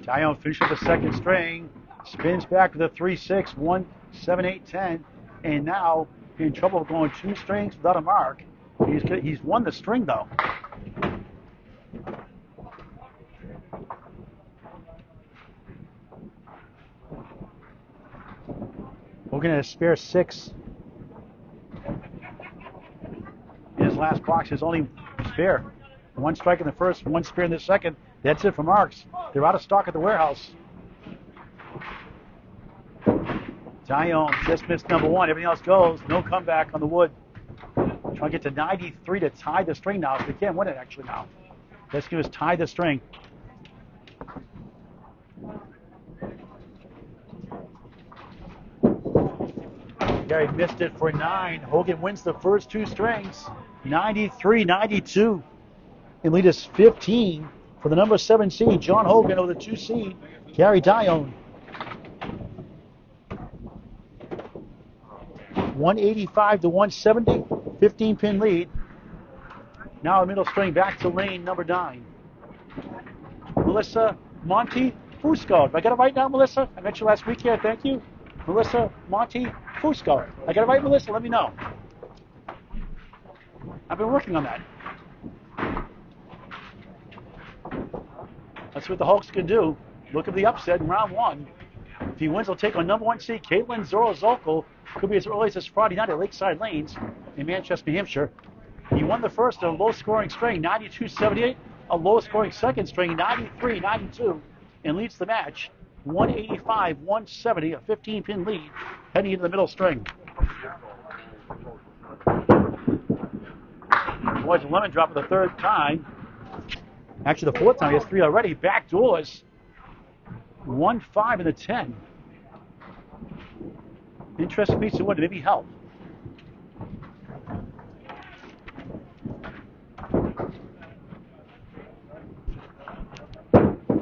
Dionne finishes the second string, spins back with a 3-6, 1, 7, 8, 10, and now in trouble going 2 strings without a mark. He's won the string though. Hogan had a spare 6 in his last box. His only spare. 1 strike in the first, 1 spare in the second. That's it for marks. They're out of stock at the warehouse. Dionne just missed number 1. Everything else goes. No comeback on the wood. Trying to get to 93 to tie the string now. So they can't win it actually now. Let's do is tie the string. Garey missed it for 9. Hogan wins the first 2 strings. 93-92. And lead is 15 for the number 7 seed, John Hogan, over the 2 seed, Garey Dionne. 185 to 170, 15-pin lead. Now a middle string back to lane number 9. Melissa Monte Fusco. Did I get it right now, Melissa? I met you last week here. Thank you. Melissa Monte Fusco. I got it right, Melissa? Let me know. I've been working on that. That's what the Hawks can do. Look at the upset in round 1. If he wins, he'll take on number 1 seed Caitlin Zorozolko. Could be as early as this Friday night at Lakeside Lanes in Manchester, New Hampshire. He won the first on a low-scoring string, 92-78. A low-scoring second string, 93-92, and leads the match, 185-170, a 15-pin lead, heading into the middle string. Boys, a lemon drop for the 3rd time. Actually, the 4th time. He has 3 already. Back doors. 1-5 in the 10. Interesting piece of wood to maybe help.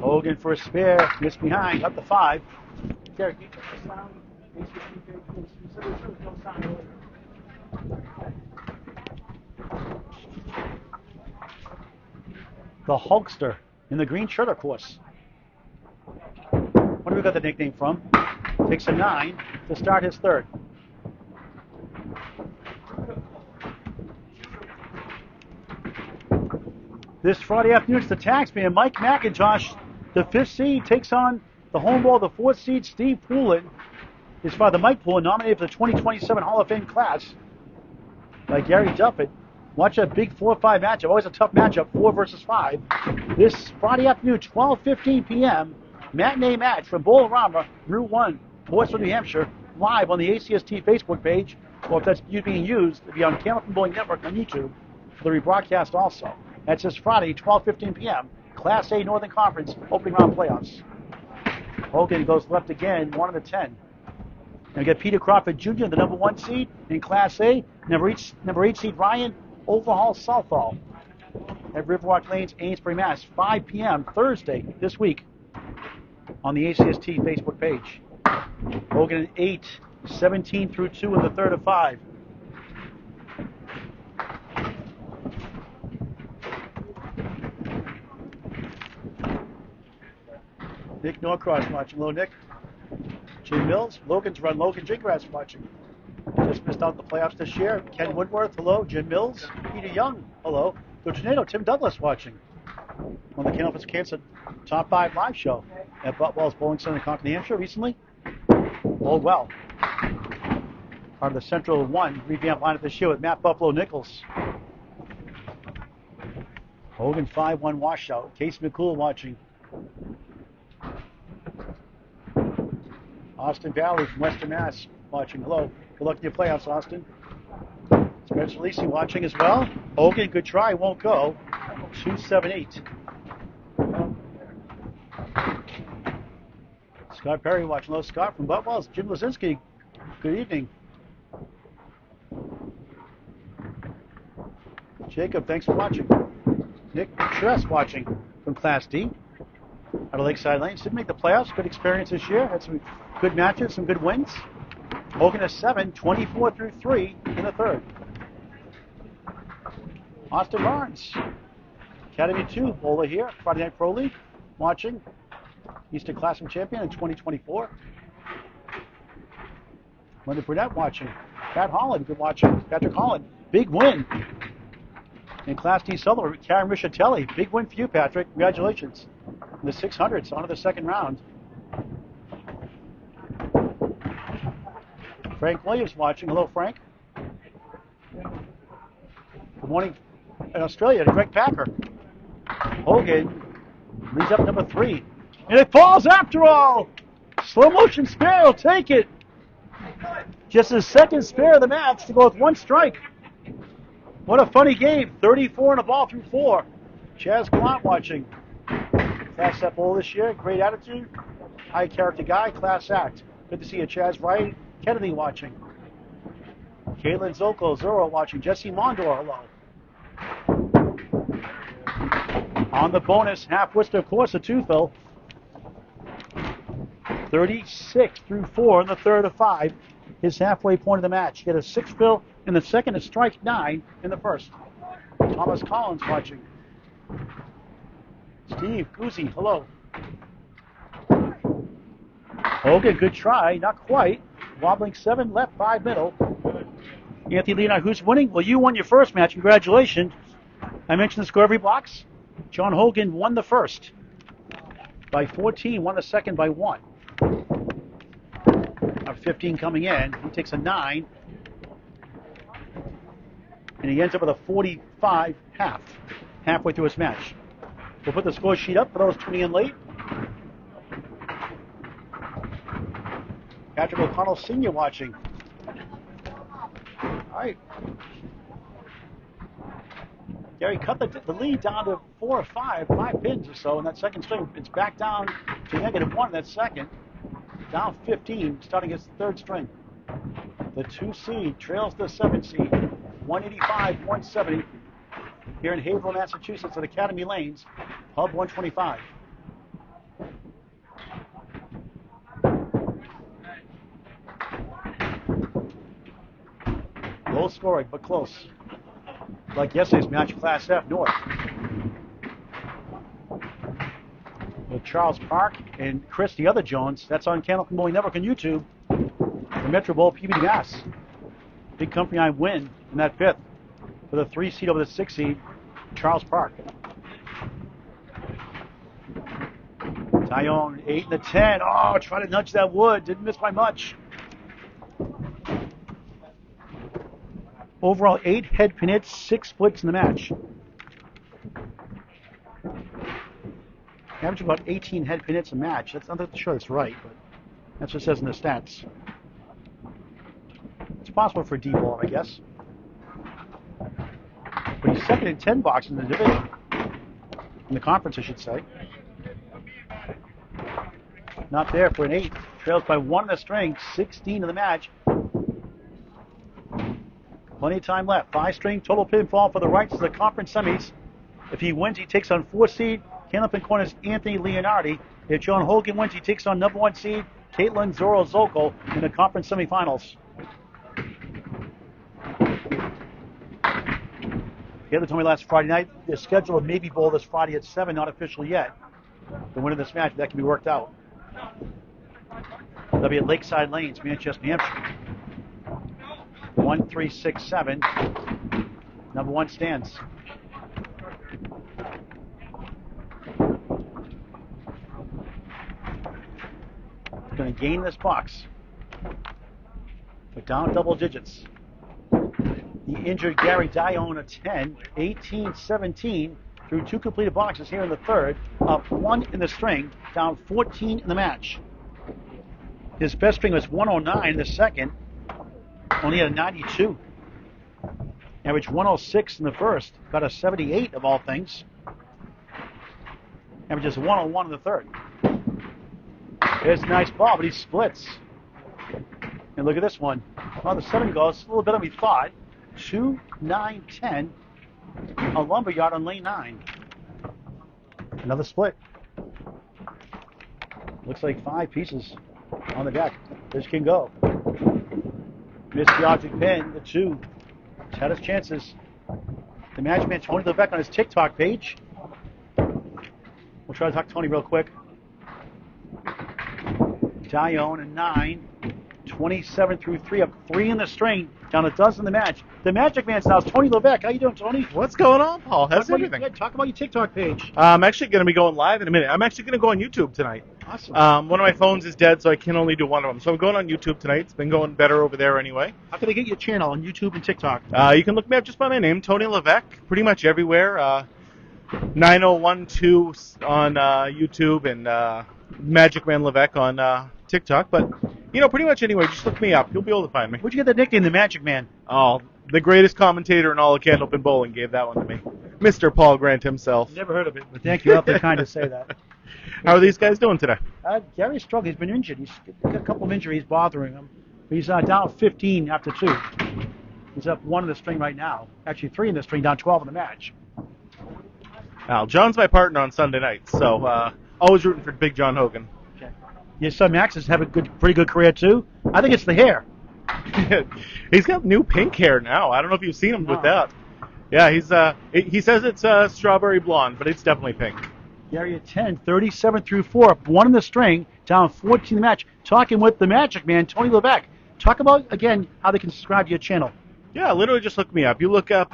Hogan for a spare. Missed behind. Up the 5. Derek, you check the sound. The Hulkster in the green shirt, of course. Where do we got the nickname from? Takes a 9 to start his 3rd. This Friday afternoon, it's the taxman, Mike McIntosh. The 5th seed takes on the home ball, the 4th seed, Steve Poulin. His father, Mike Poulin, nominated for the 2027 Hall of Fame class by Gary Duffett. Watch that big 4-5 matchup. Always a tough matchup, 4 versus 5. This Friday afternoon, 12:15 p.m., matinee match from Bolorama, Route 1, Portsmouth, New Hampshire, live on the ACST Facebook page, or if that's being used, it'll be on Candlepin Bowling Network on YouTube for the rebroadcast also. That's this Friday, 12:15 p.m., Class A Northern Conference opening round playoffs. Hogan goes left again, 1 of the 10. And we got Peter Crawford Jr., the number 1 seed in Class A. Number 8 seed Ryan Overhaul Southall at Riverwalk Lanes, Amesbury, Mass. 5 p.m. Thursday this week on the ACST Facebook page. Hogan at 8, 17 through 2 in the 3rd of 5. Nick Norcross watching. Hello, Nick. Jim Mills. Logan's run. Logan Gingras watching. Just missed out the playoffs this year. Ken Woodworth. Hello. Jim Mills. Peter Young. Hello. The Tornado. Tim Douglas watching. On the Candlepin Cancer Top 5 live show at Butwell's Bowling Center in Concord, New Hampshire recently. Oh, well. Part of the Central 1 revamp lineup this year with Matt Buffalo Nichols. Hogan 5-1 washout. Case McCool watching. Austin Valley from Western Mass watching. Hello. Good luck in your playoffs, Austin. Spencer Lisi watching as well. Hogan, good try. Won't go. 2-7-8. Scott Perry watching. Hello, Scott from Butwell's. Jim Lazinski. Good evening. Jacob, thanks for watching. Nick Tress watching from Class D. Out of Lakeside Lanes. Didn't make the playoffs. Good experience this year. Had some good matches, some good wins. Hogan is 7, 24 through 3 in the 3rd. Austin Barnes. Academy 2 bowler here. Friday Night Pro League. Watching. Eastern Classroom Champion in 2024. Linda Burnett watching. Pat Holland, good watching. Patrick Holland, big win. In Class D solo, Karen Richatelli. Big win for you, Patrick. Congratulations. In the 600s, on to the 2nd round. Frank Williams watching. Hello, Frank. Good morning in Australia to Greg Packer. Hogan leads up number 3. And it falls after all. Slow motion spare will take it. Just his 2nd spare of the match to go with 1 strike. What a funny game. 34 and a ball through 4. Chaz Gallant watching. Class that bowl this year. Great attitude. High character guy. Class act. Good to see you, Chaz. Ryan Kennedy watching. Caitlin Zoko, Zoro watching. Jesse Mondor, hello. On the bonus, half Worcester, of course, a 2 fill. 36 through 4 in the third of 5. His halfway point of the match. He had a 6 fill in the second, a strike 9 in the first. Thomas Collins watching. Steve Guzzi, hello. Hogan, good try, not quite. Wobbling 7 left, 5 middle. Anthony Leonard, who's winning? Well, you won your first match. Congratulations. I mentioned the score every box. John Hogan won the first by 14, won the second by 1. 15 coming in. He takes a 9. And he ends up with a 45 halfway through his match. We'll put the score sheet up for those tuning in late. Patrick O'Connell Sr. watching. All right. Gary cut the lead down to 4 or 5 pins or so in that second string. It's back down to -1 in that second. Down 15, starting his third string. The 2 seed trails the 7 seed. 185, 170. Here in Haverhill, Massachusetts at Academy Lanes, Pub 125. Low scoring, but close. Like yesterday's match, Class F North. With Charles Park and Chris, the other Jones. That's on Candlepin Bowling Network on YouTube. The Metro Bowl, PBD Mass. Big company I win in that 5th for the 3 seed over the 6 seed, Charles Park. Dionne, 8 and the 10. Oh, try to nudge that wood. Didn't miss by much. Overall, 8 head pin hits, 6 splits in the match. Average about 18 head pin hits a match. That's not sure that's right, but that's what it says in the stats. It's possible for a D ball, I guess. But he's second in 10 boxes in the division. In the conference, I should say. Not there for an 8. Trails by 1 in the string, 16 in the match. Plenty of time left. 5 string, total pinfall for the rights to the conference semis. If he wins, he takes on 4 seed Candlepin Corner's Anthony Leonardi. If John Hogan wins, he takes on number 1 seed Caitlin Zoro Zoko in the conference semifinals. Heather told me last Friday night they're scheduled a maybe bowl this Friday at 7, not official yet. The winner of this match, that can be worked out. They'll be at Lakeside Lanes, Manchester, New Hampshire. 1, 3, 6, 7. Number 1 stands. Going to gain this box. But down double digits. The injured Garey Dionne a 10, 18, 17 through 2 completed boxes here in the third. Up 1 in the string, down 14 in the match. His best string was 109 in the second. Only had a 92. Averaged 106 in the first. Got a 78 of all things. Averages 101 in the third. There's a nice ball, but he splits. And look at this one. Well, the 7 goes a little better than we thought. 2, 9, 10. A lumberyard on lane 9. Another split. Looks like 5 pieces on the deck. This can go. Missed the object pin, the 2. He's had his chances. The management, Tony Levesque on his TikTok page. We'll try to talk to Tony real quick. Dionne, a 9. 27 through 3, up 3 in the string. Down a dozen in the match. The Magic Man's now is Tony Levesque. How you doing, Tony?
What's going on, Paul? How's everything?
Talk about your TikTok page.
I'm actually going to be going live in a minute. I'm actually going to go on YouTube tonight.
Awesome.
One of my phones is dead, so I can only do one of them. So I'm going on YouTube tonight. It's been going better over there anyway.
How can they get your channel on YouTube and TikTok?
You can look me up just by my name, Tony Levesque, pretty much everywhere. 9012 on YouTube and Magic Man Levesque on TikTok. But, you know, pretty much anywhere. Just look me up. You'll be able to find me.
Where'd you get the nickname, the Magic Man?
Oh, the greatest commentator in all of Candlepin Bowling gave that one to me. Mr. Paul Grant himself.
Never heard of it, but thank you. I'll be kind to say that.
How are these guys doing today?
Gary's struggling. He's been injured. He's got a couple of injuries bothering him. But he's down 15 after 2. He's up 1 in the string right now. Actually, 3 in the string, down 12 in the match.
Now, John's my partner on Sunday nights, so always rooting for Big John Hogan.
Okay. Your son Max has had a pretty good career too. I think it's the hair.
He's got new pink hair now. I don't know if you've seen him with that. Yeah, he says it's strawberry blonde, but it's definitely pink.
Garey at 10, 37 through 4, up 1 in the string, down 14 in the match. Talking with the Magic Man, Tony Levesque. Talk about, again, how they can subscribe to your channel.
Yeah, literally just look me up. You look up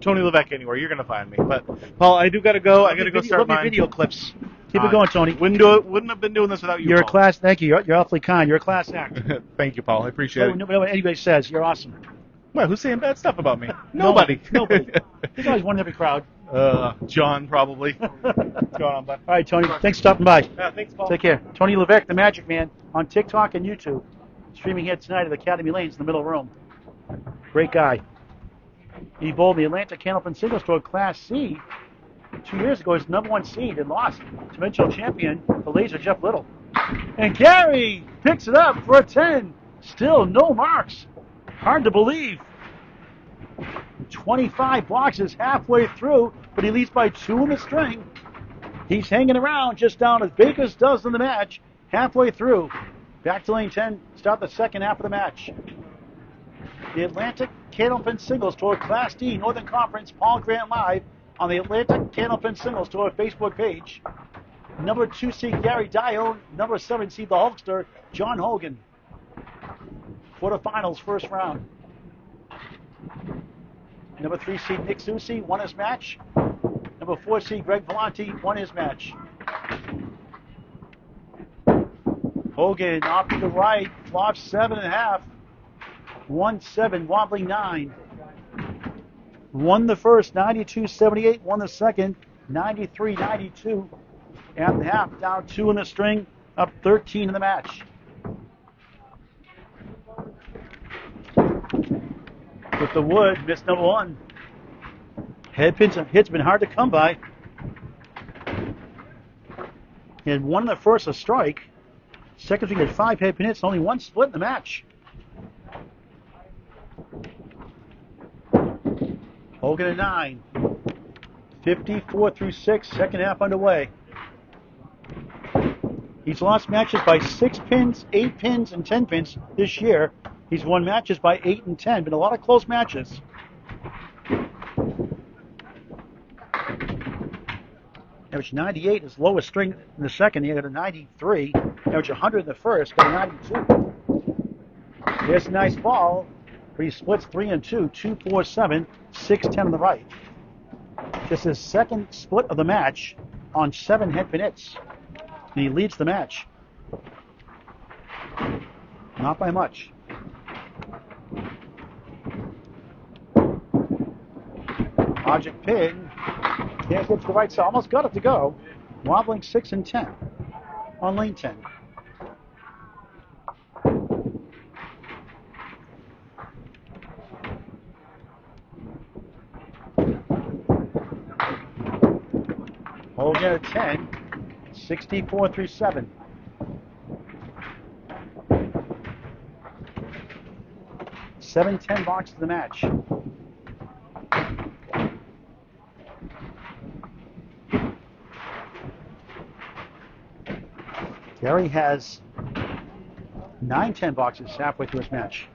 Tony Levesque anywhere, you're going to find me. But, Paul, I do got to go. I got to go start mine.
Video clips. Keep it going, Tony.
Wouldn't have been doing this without you,
You're
Paul.
a class, thank you. You're awfully kind. You're a class act.
Thank you, Paul. I appreciate it.
No matter what anybody says, you're awesome.
Well, who's saying bad stuff about me? Nobody.
Nobody. There's always one in every crowd.
John, probably. What's going on, bud?
All right, Tony. Thanks for stopping by.
Yeah, thanks, Paul.
Take care. Tony Levesque, the Magic Man, on TikTok and YouTube. Streaming here tonight at Academy Lanes in the middle room. Great guy. He bowled the Atlanta Candlepin Singles Tour Class C 2 years ago. He's #1 seed and lost to eventual champion, the Laser Jeff Little. And Garey picks it up for a 10. Still no marks. Hard to believe. 25 boxes halfway through, but he leads by 2 in the string. He's hanging around just down as Baker's does in the match, halfway through. Back to lane 10, start the second half of the match. The Atlantic Candlepin Singles Tour Class D Northern Conference, Paul Grant live on the Atlantic Candlepin Singles Tour Facebook page. #2 seed Garey Dionne, #7 seed the Hulkster, John Hogan. Quarterfinals, first round. #3 seed Nick Susi won his match. #4 seed Greg Vellante won his match. Hogan off to the right, flops 7.5. 1-7, wobbling 9. Won the first, 92-78. Won the second, 93-92. At the half, down 2 in the string, up 13 in the match. With the wood, missed #1. Head pins and hits been hard to come by. He had 1 in the first, a strike. Second string had 5 head pin hits, only 1 split in the match. Hogan at 9. 54 through 6, second half underway. He's lost matches by 6 pins, 8 pins, and 10 pins this year. He's won matches by 8 and 10. Been a lot of close matches. Average 98, his lowest string in the second. He got a 93. Average 100 in the first, got a 92. There's a nice ball, but he splits 3 and 2, 2-4-7, 6-10 on the right. Just his second split of the match on 7 head pin hits. And he leads the match. Not by much. Object pin. Can't get to the right side. Almost got it to go. Wobbling 6 and 10 on lane 10. Hogan at 10. 64 through 7. Seven 10 boxes of the match. Garey has 9 10 boxes halfway through his match.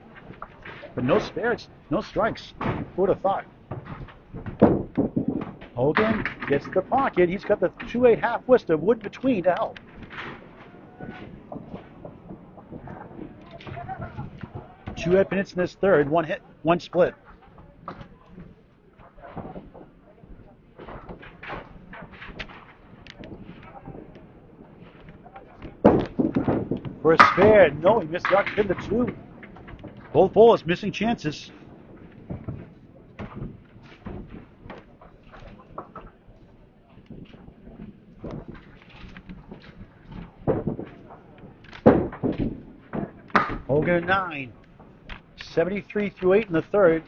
But no spares, no strikes. Who would have thought? Hogan gets the pocket. He's got the 2-8 half twist of wood between to help. Two head pin hits in this third. 1 hit, 1 split. First spare. No, he missed the arc pin to 2. Both bowlers missing chances. Hogan at 9. 73 through 8 in the third.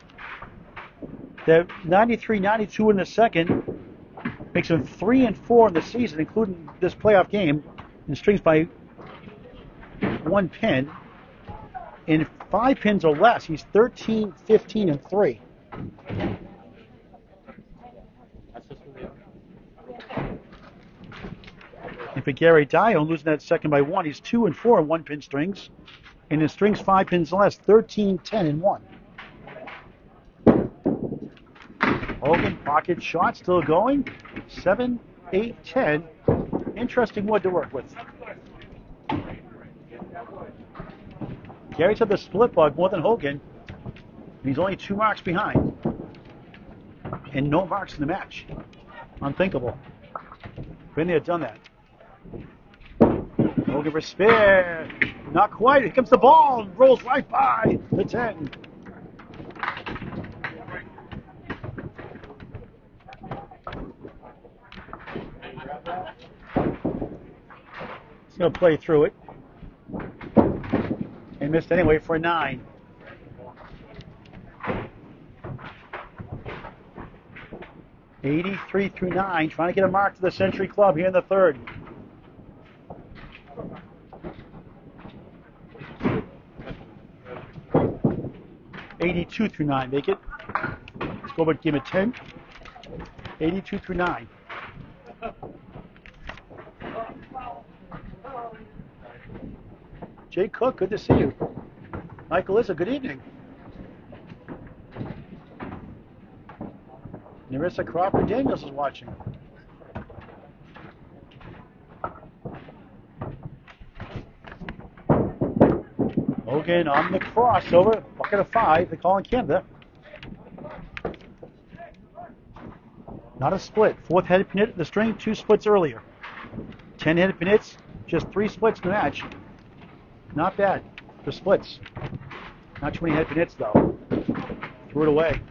The 93-92 in the second makes him 3 and 4 in the season, including this playoff game, and strings by 1 pin. In 5 pins or less, he's 13, 15, and 3. for Garey Dionne, losing that second by 1. He's 2 and 4 in 1-pin strings. And his strings 5 pins less, 13, 10, and 1. Hogan, pocket shot, still going. 7, 8, 10. Interesting wood to work with. Garey's had the split bug more than Hogan. He's only 2 marks behind. And no marks in the match. Unthinkable. Been there, done that. Hogan for spare. Not quite. Here comes the ball. Rolls right by the 10. He's going to play through it. And missed anyway for a 9. $83 through 9, trying to get a mark to the Century Club here in the third. $82 through 9, make it. Let's go but give it 10. 82 through 9. Jay Cook, good to see you. Michael Issa, good evening. Narissa Crawford Daniels is watching. Hogan on the crossover, bucket of 5, they call in Canada. Not a split. 4th headed pin hit in the string, 2 splits earlier. 10 headed pin hits, just 3 splits in the match. Not bad for splits. Not too many head pin hits though. Threw it away.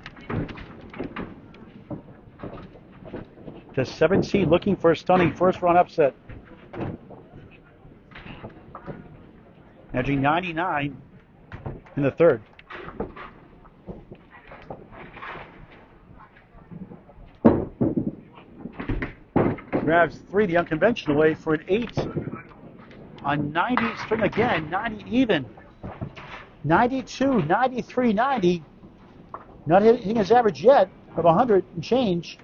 The 7th seed looking for a stunning first round upset. Edging 99 in the third. Grabs 3, the unconventional way for an 8 on 90 string again, 90 even. 92, 93, 90. Not hitting his average yet of 100 and change.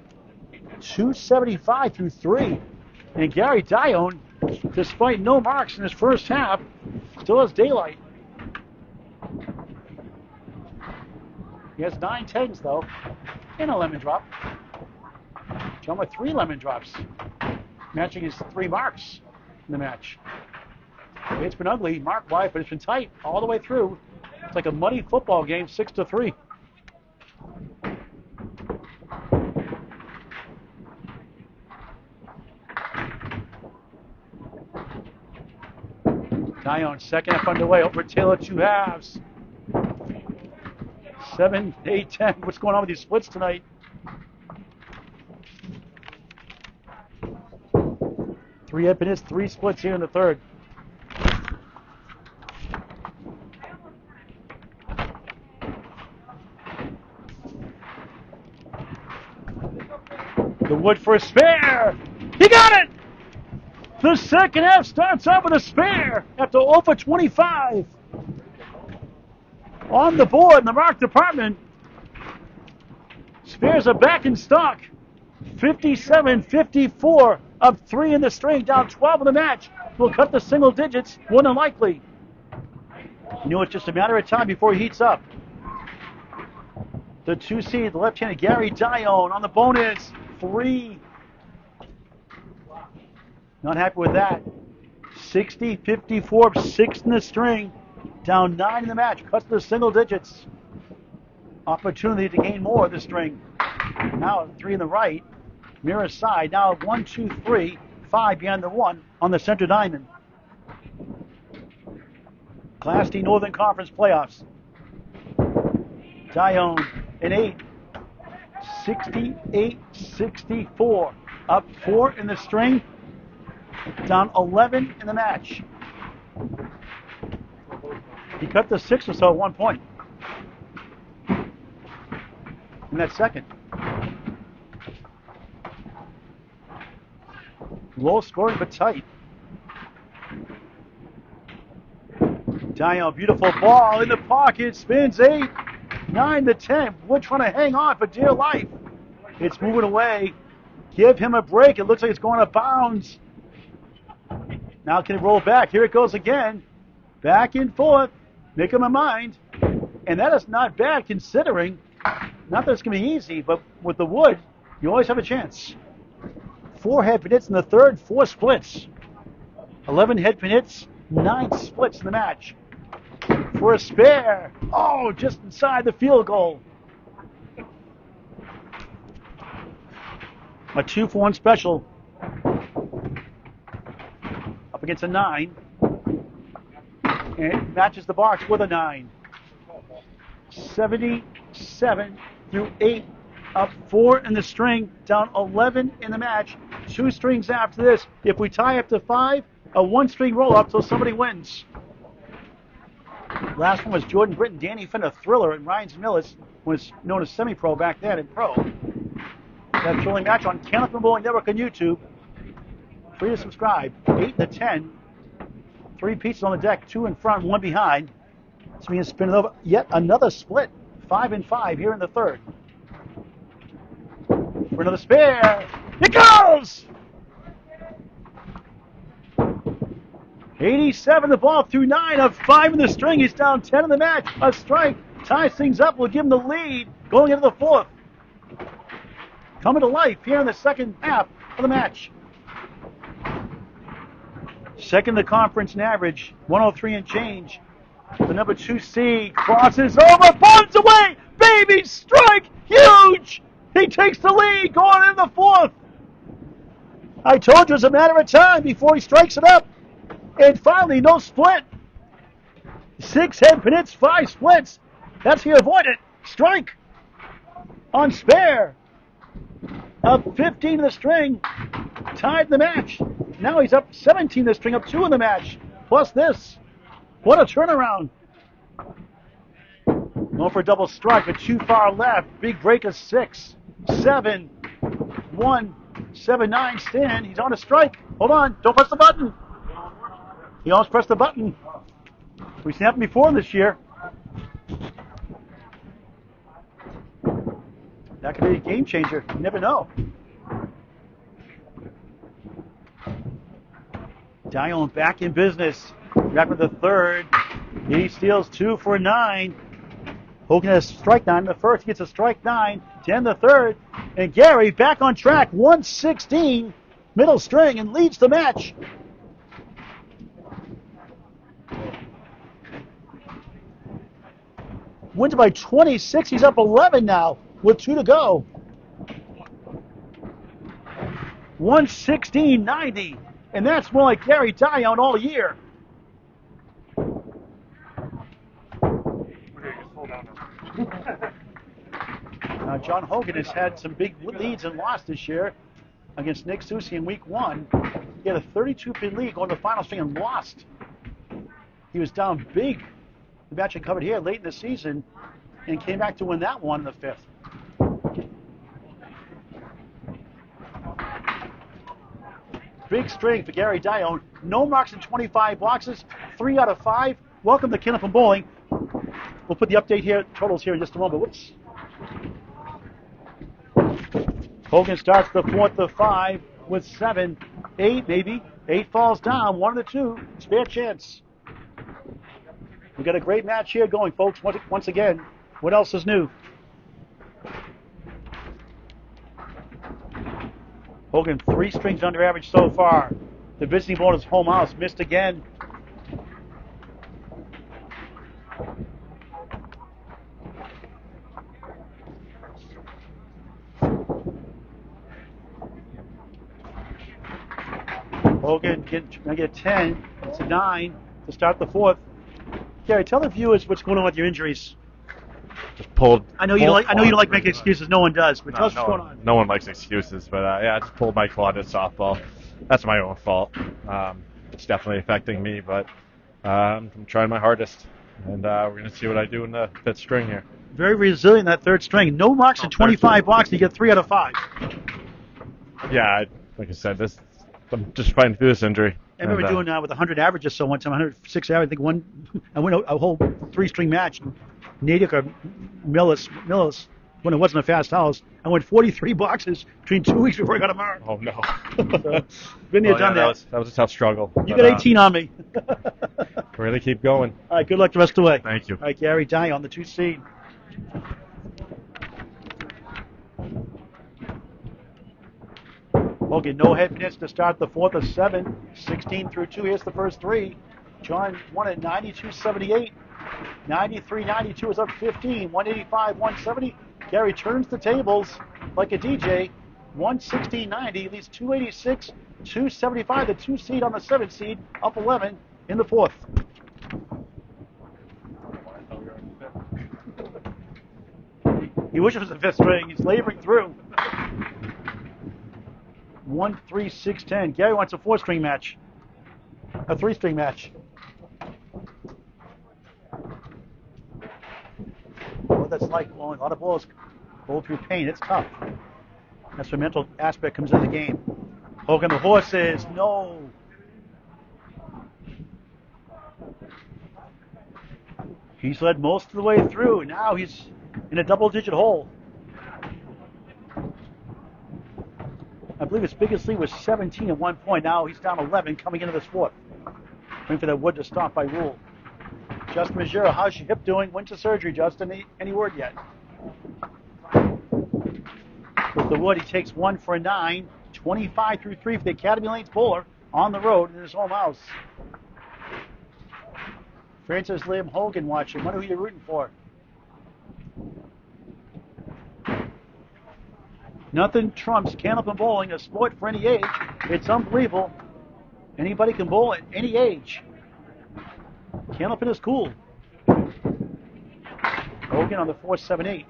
275 through 3. And Garey Dionne, despite no marks in his first half, still has daylight. He has 9 10s though, and a lemon drop. John with 3 lemon drops, matching his 3 marks in the match. It's been ugly mark-wise, but it's been tight all the way through. It's like a muddy football game, 6-3. Dionne, second half underway, over Taylor, 2 halves. 7, 8, 10. What's going on with these splits tonight? Three head pin hits, 3 splits here in the third. The wood for a spare. He got it! The second half starts out with a spare after 0 for 25. On the board in the mark department. Spares are back in stock. 57-54, up 3 in the string, down 12 in the match. Will cut the single digits, more than likely. You know, it's just a matter of time before he heats up. The 2 seed, the left-handed Garey Dionne on the bonus. 3. Not happy with that. 60-54, 6 in the string. Down 9 in the match. Cuts the single digits. Opportunity to gain more of the string. Now 3 in the right. Mirror side. Now 1, 2, 3. 5 behind the 1 on the center diamond. Class D Northern Conference Playoffs. Dionne an 8. 68-64. Up 4 in the string. Down 11 in the match. He cut the 6 or so at one point. In that second. Low scoring but tight. Dionne, beautiful ball in the pocket. Spins 8, 9 to 10. Wood trying to hang on for dear life. It's moving away. Give him a break. It looks like it's going out of bounds. Now can it roll back? Here it goes again. Back and forth. Make up my mind. And that is not bad considering, not that it's going to be easy, but with the wood, you always have a chance. 4 head pin hits in the third, 4 splits. 11 head pin hits, 9 splits in the match. For a spare. Oh, just inside the field goal. A 2-for-1 special. Up against a 9. And it matches the box with a 9. 77 through 8. Up 4 in the string. Down 11 in the match. 2 strings after this. If we tie up to 5, a 1-string roll-up till somebody wins. Last one was Jordan Britton, Danny Finn, a thriller, and Ryan Millis was known as semi-pro back then and pro. That thrilling match on Candlepin Bowling Network on YouTube. Free to subscribe. 8 to 10. 3 pieces on the deck, 2 in front, 1 behind. It's being spin over. Yet another split. 5 and 5 here in the third. For another spare. It goes! 87 the ball through 9 of 5 in the string. He's down 10 in the match. A strike ties things up. Will give him the lead going into the fourth. Coming to life here in the second half of the match. Second the conference in average, 103 and change. The number 2 seed crosses over, bunts away, baby strike, huge! He takes the lead going into the fourth. I told you it was a matter of time before he strikes it up. And finally, no split. 6 head pin hits, 5 splits. That's he avoided. Strike on spare. Up 15 in the string. Tied the match. Now he's up 17 in the string, up 2 in the match. Plus this. What a turnaround. Going for a double strike, but too far left. Big break of 6, 7, 1, 7, 9 stand. He's on a strike. Hold on. Don't press the button. He almost pressed the button. We've seen that before this year. That could be a game changer. You never know. Dionne back in business. Back with the third. He steals 2 for 9. Hogan has strike 9 in the first. He gets a strike 9. 10 the third. And Garey back on track. 116 middle string and leads the match. Wins by 26. He's up 11 now with 2 to go. 116.90. And that's more like Garey Dionne all year. John Hogan has had some big leads and lost this year against Nick Susi in week 1. He had a 32-pin lead going to the final string and lost. He was down big. The match I covered here late in the season and came back to win that one in the 5th. Big string for Garey Dionne. No marks in 25 boxes, 3 out of 5. Welcome to Candlepin Bowling. We'll put the update here, totals here in just a moment. Whoops. Hogan starts the 4th of 5 with 7, 8 maybe. 8 falls down, 1 of the 2. Spare chance. We've got a great match here going, folks. Once again, what else is new? Hogan 3 strings under average so far. The visiting opponent's home house missed again. Hogan gonna get 10. It's a 9 to start the 4th. Garey, tell the viewers what's going on with your injuries.
Just pulled.
I know you don't like making excuses. No one does. But tell us what's going on.
No one likes excuses, but yeah, I just pulled my quad at softball. That's my own fault. It's definitely affecting me, but I'm trying my hardest, and we're going to see what I do in the 5th string here.
Very resilient, that 3rd string. No marks in 25 boxes. You get 3 out of 5.
Yeah, like I said, I'm just fighting through this injury.
I remember doing with 100 average or so one time, 106 average. I think I went a whole 3-string match. Natick or Millis when it wasn't a fast house. I went 43 boxes between 2 weeks before I got a mark.
Oh no.
Been there, done that.
That was a tough struggle.
You
but,
got 18 on me.
We're gonna keep going.
All right, good luck the rest of the way.
Thank you.
All right, Garey Dionne on the 2 seed. Hogan, no head pitch to start the fourth of 7. 16 through 2. Here's the first 3. John won at 92.78. 93.92 is up 15. 185, 170. Garey turns the tables like a DJ. 116.90 leads 286, 275. The 2 seed on the 7 seed, up 11 in the fourth. He wishes it was the 5th string. He's laboring through. 1, 3, 6, 10. Garey wants a 4-string match. A 3-string match. What that's like, blowing a lot of balls roll through pain. It's tough. That's where mental aspect comes in the game. Hogan, the horse says no. He's led most of the way through. Now he's in a double-digit hole. I believe his biggest lead was 17 at one point. Now he's down 11 coming into this fourth. Waiting for that wood to stop by rule. Justin Majera, how's your hip doing? Went to surgery, Justin. Any word yet? With the wood, he takes 1 for a 9. 25 through 3 for the Academy Lanes bowler on the road in his home house. Francis Liam Hogan watching. Wonder who you're rooting for. Nothing trumps Candlepin bowling, a sport for any age. It's unbelievable. Anybody can bowl at any age. Candlepin is cool. Hogan on the 4-7-8.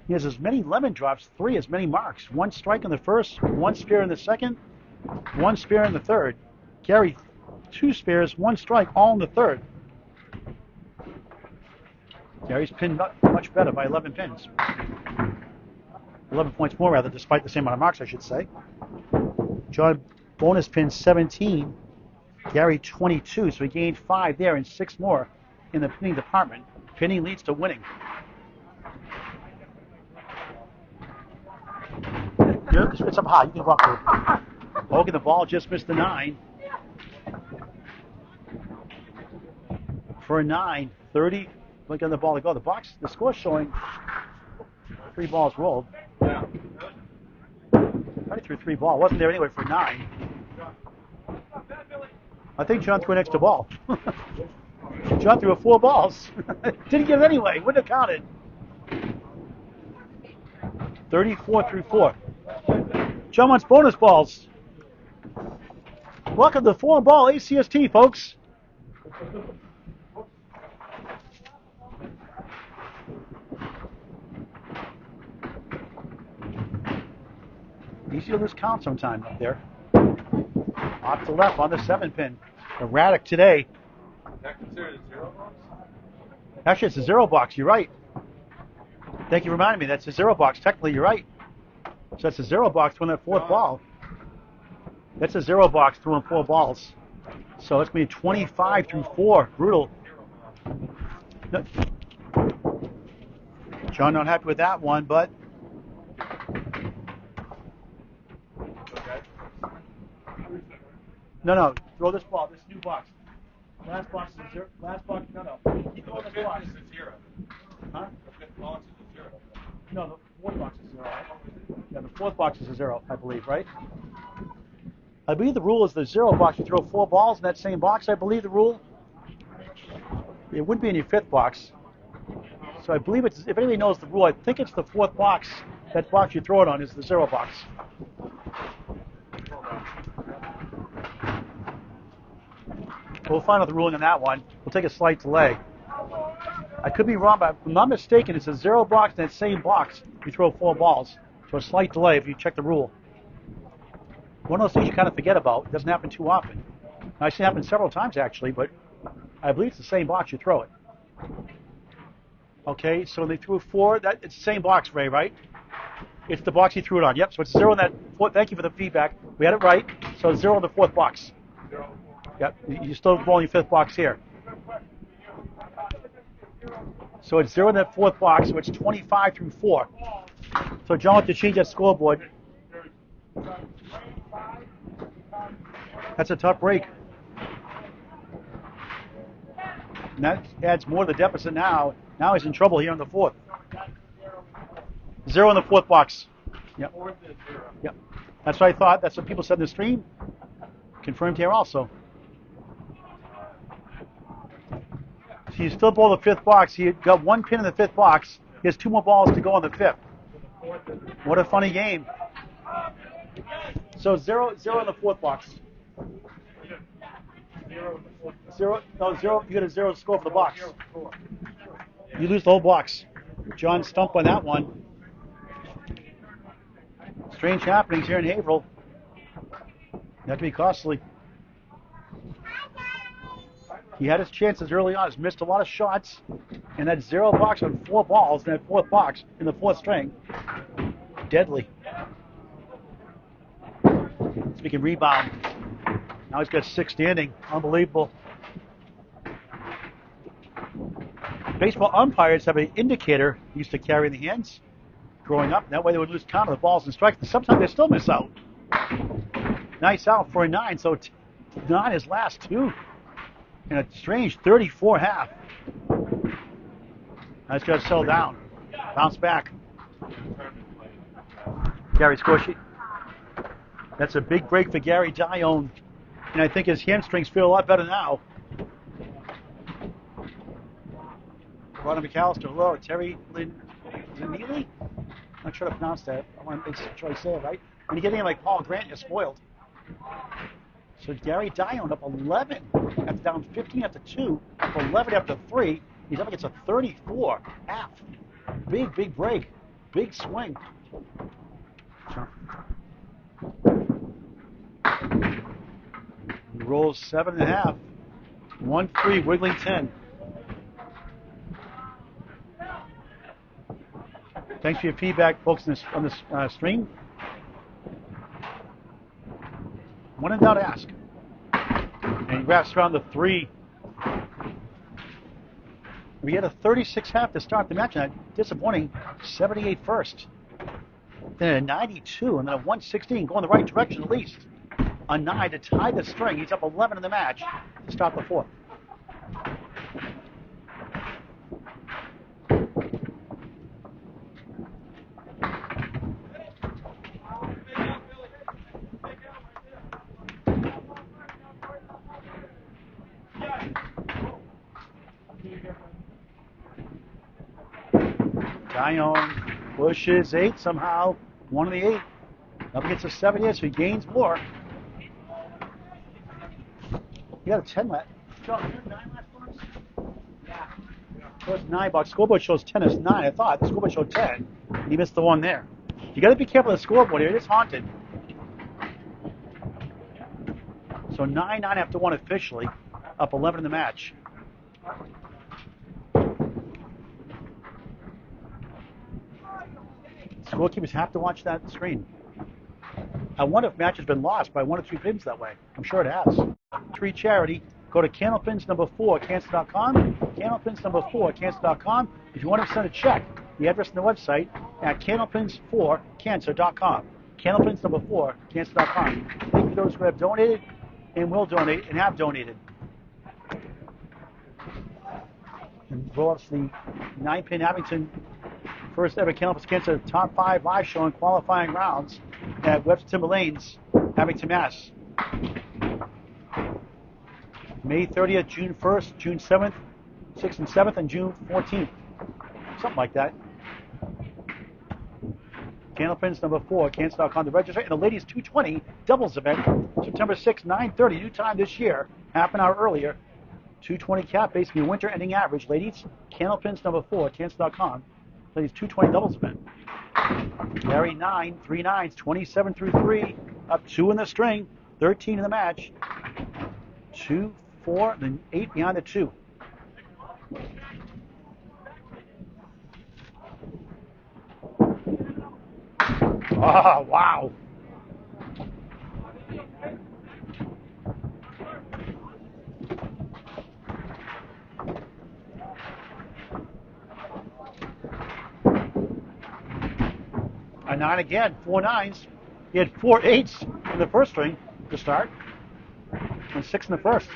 He has as many lemon drops, 3 as many marks. 1 strike in the first, 1 spare in the second, 1 spare in the third. Garey, 2 spares, 1 strike, all in the third. Garey's pinned much better by 11 pins. 11 points more, rather, despite the same amount of marks, I should say. John bonus pin 17. Garey 22, so he gained 5 there and 6 more in the pinning department. Pinning leads to winning. It's up high. You can walk through. Hogan, the ball just missed the 9. For a 9, 30. Look on the ball to go. The score showing 3 balls rolled. Right through 3 ball. Wasn't there anyway for 9. I think John threw an extra ball. John threw 4 balls. Didn't get it anyway. Wouldn't have counted. 34 through 4. John wants bonus balls. Welcome to 4-ball ACST, folks. Easy to lose count sometime up there. Off to left on the 7-pin. Erratic today.
Is that considered a 0 box?
Actually, it's a 0 box. You're right. Thank you for reminding me. That's a 0 box. Technically, you're right. So that's a 0 box throwing that 4th ball. That's a 0 box throwing 4 balls. So it's going to be 25 through 4. Brutal. No. John not happy with that one, but no. Throw this ball. This new box. Last box is 0. Last box. No. Keep throwing this box.
This is 0.
Huh?
The 5th box is a 0.
No, the 4th box is 0. Right? Yeah, the 4th box is a 0, I believe, right? I believe the rule is the 0 box. You throw 4 balls in that same box. I believe the rule. It wouldn't be in your 5th box. So I believe it's, if anybody knows the rule, I think it's the 4th box. That box you throw it on is the 0 box. We'll find out the ruling on that one. We'll take a slight delay. I could be wrong, but if I'm not mistaken, it's a 0 box in that same box. You throw 4 balls. So a slight delay if you check the rule. One of those things you kind of forget about. It doesn't happen too often. I've seen it happen several times, actually, but I believe it's the same box you throw it. Okay, so they threw 4. It's the same box, Ray, right? It's the box he threw it on. Yep, so it's 0 in that 4th. Thank you for the feedback. We had it right. So 0 in the 4th box. Yep, you're still rolling your 5th box here. So it's 0 in that fourth box, so it's 25 through 4. So John wants to change that scoreboard. That's a tough break. And that adds more to the deficit now. Now he's in trouble here in the fourth. 0 in the fourth box. Yep. Yep. That's what I thought. That's what people said in the stream. Confirmed here also. He's still below the fifth box. He got 1 pin in the fifth box. He has 2 more balls to go in the fifth. What a funny game. So 0 in the fourth box. 0. You get a 0 score for the box. You lose the whole box. John stumped on that one. Strange happenings here in Haverhill. That could be costly. He had his chances early on. He's missed a lot of shots. And that 0 box on 4 balls in that fourth box in the fourth string. Deadly. Speaking of rebound. Now he's got 6 standing. Unbelievable. Baseball umpires have an indicator used to carry in the hands growing up. That way they would lose count of the balls and strikes. But sometimes they still miss out. Nice out for a 9. So 9 is last 2. And a strange 34 half. Now he's got to settle down. Bounce back. Garey score sheet. That's a big break for Garey Dionne. And I think his hamstrings feel a lot better now. Ronald McAllister, hello. Terry Lynn Neely? I'm not sure to pronounce that. I want to make sure I say it right. When you get in like Paul Grant, you're spoiled. So Garey Dionne up 11 after down 15 after 2, up 11 after 3. He's up against a 34 half. Big break. Big swing. He rolls 7.5. 1-3, wiggling 10. Thanks for your feedback, folks, on this stream. When in doubt, ask. And he wraps around the 3. We had a 36 half to start the match, and a disappointing 78 first. Then a 92, and then a 116, going the right direction at least. A 9 to tie the string. He's up 11 in the match to start the fourth. Dionne pushes 8 somehow. 1 of the 8. Up against a 7 here, so he gains more. He got a 10 left. John, you had 9 last box? Yeah. Shows 9 box. Scoreboard shows 10 as 9. I thought the scoreboard showed 10. And he missed the one there. You got to be careful of the scoreboard here. It is haunted. So 9 after 1 officially. Up 11 in the match. Scorekeepers have to watch that screen. I wonder if match has been lost by 1 or 2 pins that way. I'm sure it has. 3 charity. Go to candlepins number 4 cancer.com. Candlepins number 4 cancer.com. If you want to send a check, the address on the website at candlepins4 cancer.com. Candlepins number 4 cancer.com. Thank you to those who have donated and will donate and have donated. And roll up the 9-pin Abington first ever Candlepins Cancer top 5 live show in qualifying rounds at Webster Timber Lanes, Abington, Mass. May 30th, June 1st, June 7th, 6th and 7th, and June 14th. Something like that. Candlepins number 4, cancer.com to register. And the ladies 220 doubles event, September 6th, 9:30, new time this year, half an hour earlier. 220 cap, basically winter ending average. Ladies, Candlepins number 4, cancer.com. Ladies 220 doubles event. Garey 9, 3 9s, 27 through 3, up 2 in the string, 13 in the match. 2, 4, then 8 behind the 2. Oh, wow. A 9 again, 4 9s. He had 4 8s in the first string to start, and 6 in the first.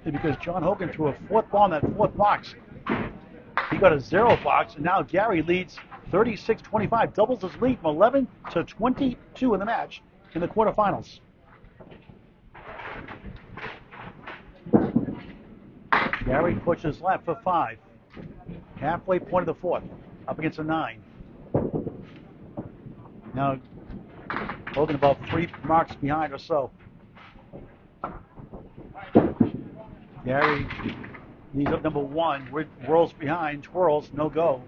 Because John Hogan threw a fourth ball in that fourth box. He got a 0 box, and now Garey leads 36-25, doubles his lead from 11 to 22 in the match in the quarterfinals. Garey pushes left for 5. Halfway point of the fourth, up against a 9. Now, Hogan about 3 marks behind or so. Garey leads up number 1, whirls behind, twirls, no go.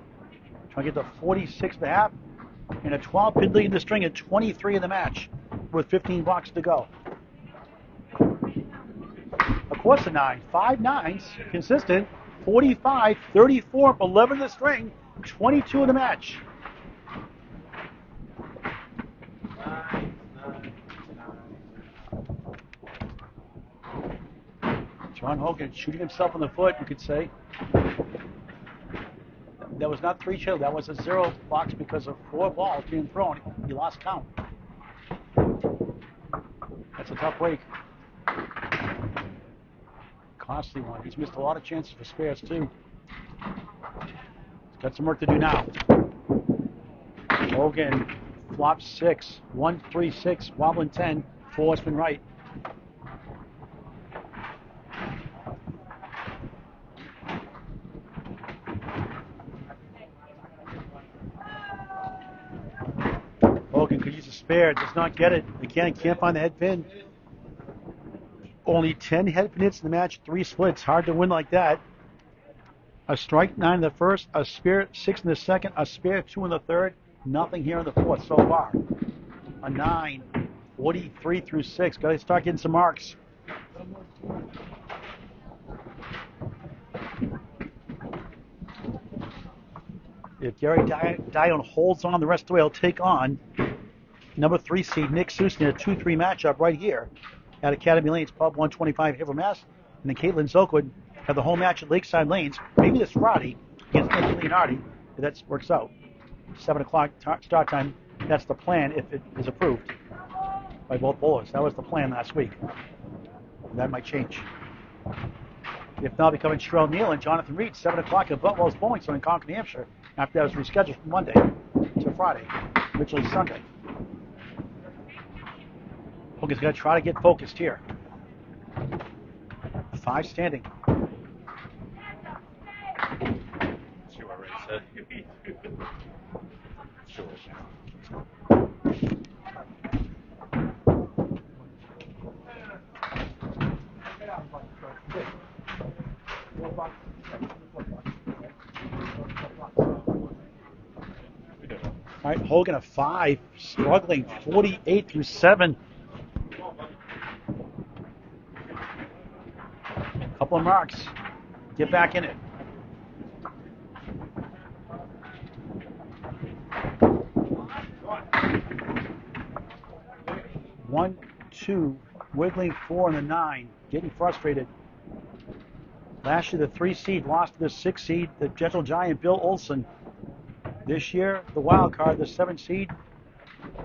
Trying to get to 46.5 and a 12-pin lead in the string at 23 in the match with 15 blocks to go. Of course, a 9. 5 9s, consistent. 45, 34, 11 in the string, 22 in the match. John Hogan shooting himself in the foot, you could say. That was not 3 chill. That was a 0 box because of 4 balls being thrown. He lost count. That's a tough break. Costly one. He's missed a lot of chances for spares too. He's got some work to do now. Hogan flops 6, 1 3 6, wobbling 10, 4 spin right. Hogan could use a spare, does not get it. Again, can't find the head pin. Only 10 head pin hits in the match, 3 splits. Hard to win like that. A strike 9 in the first, a spare 6 in the second, a spare 2 in the third. Nothing here in the fourth so far. A 9, 43 through 6. Got to start getting some marks. If Garey Dionne holds on the rest of the way, he'll take on number 3 seed Nick Susan in a 2-3 matchup right here at Academy Lanes, Pub 125, Haverhill, Mass. And then Caitlin Zokewood have the home match at Lakeside Lanes, maybe this Friday against Anthony Leonardi, if that works out. 7 o'clock start time. That's the plan if it is approved by both bowlers. That was the plan last week. That might change. If not, becoming Sherelle Neal and Jonathan Reed, 7 o'clock at Butwell's Bowling Center in Concord, New Hampshire, after that was rescheduled from Monday to Friday, originally Sunday. Hogan's going to try to get focused here. 5 standing.
See what Ray said. Sure.
All right, Hogan a 5, struggling 48 through 7. Couple of marks. Get back in it. One, 2, wiggling 4 and a 9, getting frustrated. Last year, the 3 seed lost to the 6 seed, the gentle giant Bill Olson. This year, the wild card, the 7 seed,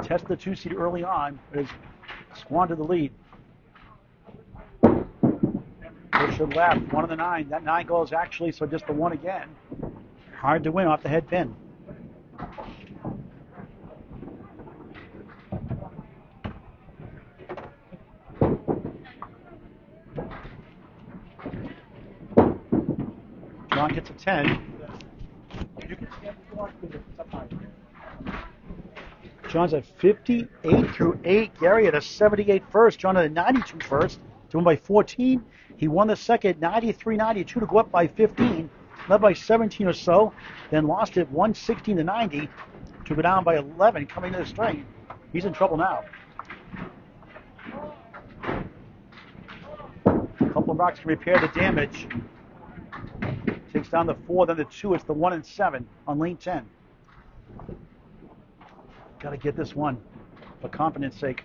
tested the 2 seed early on, but has squandered the lead. Pusher left, 1 of the 9. That 9 goes actually, so just the 1 again. Hard to win off the head pin. John gets a 10. John's at 58 through 8. Garey at a 78 first. John at a 92 first. To win by 14. He won the second 93-92 to go up by 15. Led by 17 or so. Then lost it 116 to 90 to go down by 11 coming to the string. He's in trouble now. A couple of rocks can repair the damage. Takes down the 4, then the 2. It's the 1 and 7 on lane 10. Got to get this one for confidence sake.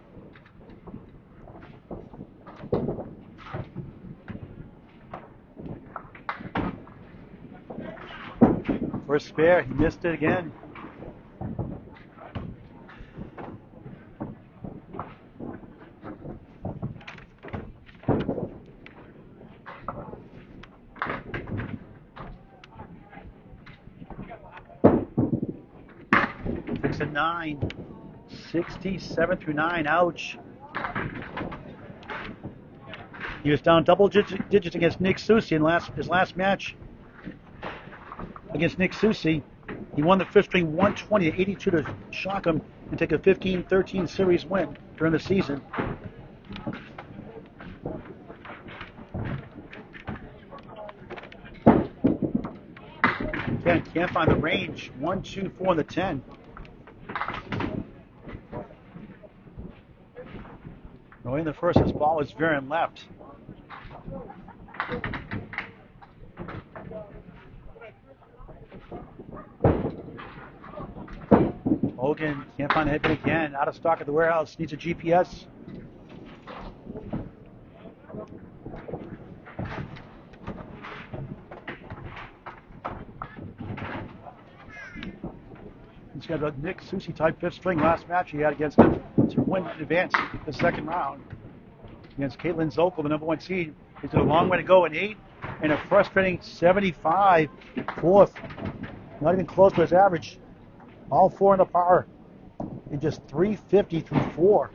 For a spare, he missed it again. Six and 9. 67 through 9. Ouch. He was down double digits against Nick Susi in his last match against Nick Susi. He won the fifth string 120 to 82 to shock him and take a 15-13 series win during the season. Again, can't find the range. 1, 2, 4 in the 10. Going in the first, his ball was veering left. Hogan can't find the head pin again. Out of stock at the warehouse. Needs a GPS. He's got a Nick Susi type fifth string last match he had against him to win in advance the second round. Against Caitlin Zokol, the number 1 seed. He's got a long way to go in 8 and a frustrating 75 fourth. Not even close to his average. All 4 in the par in just 350 through 4.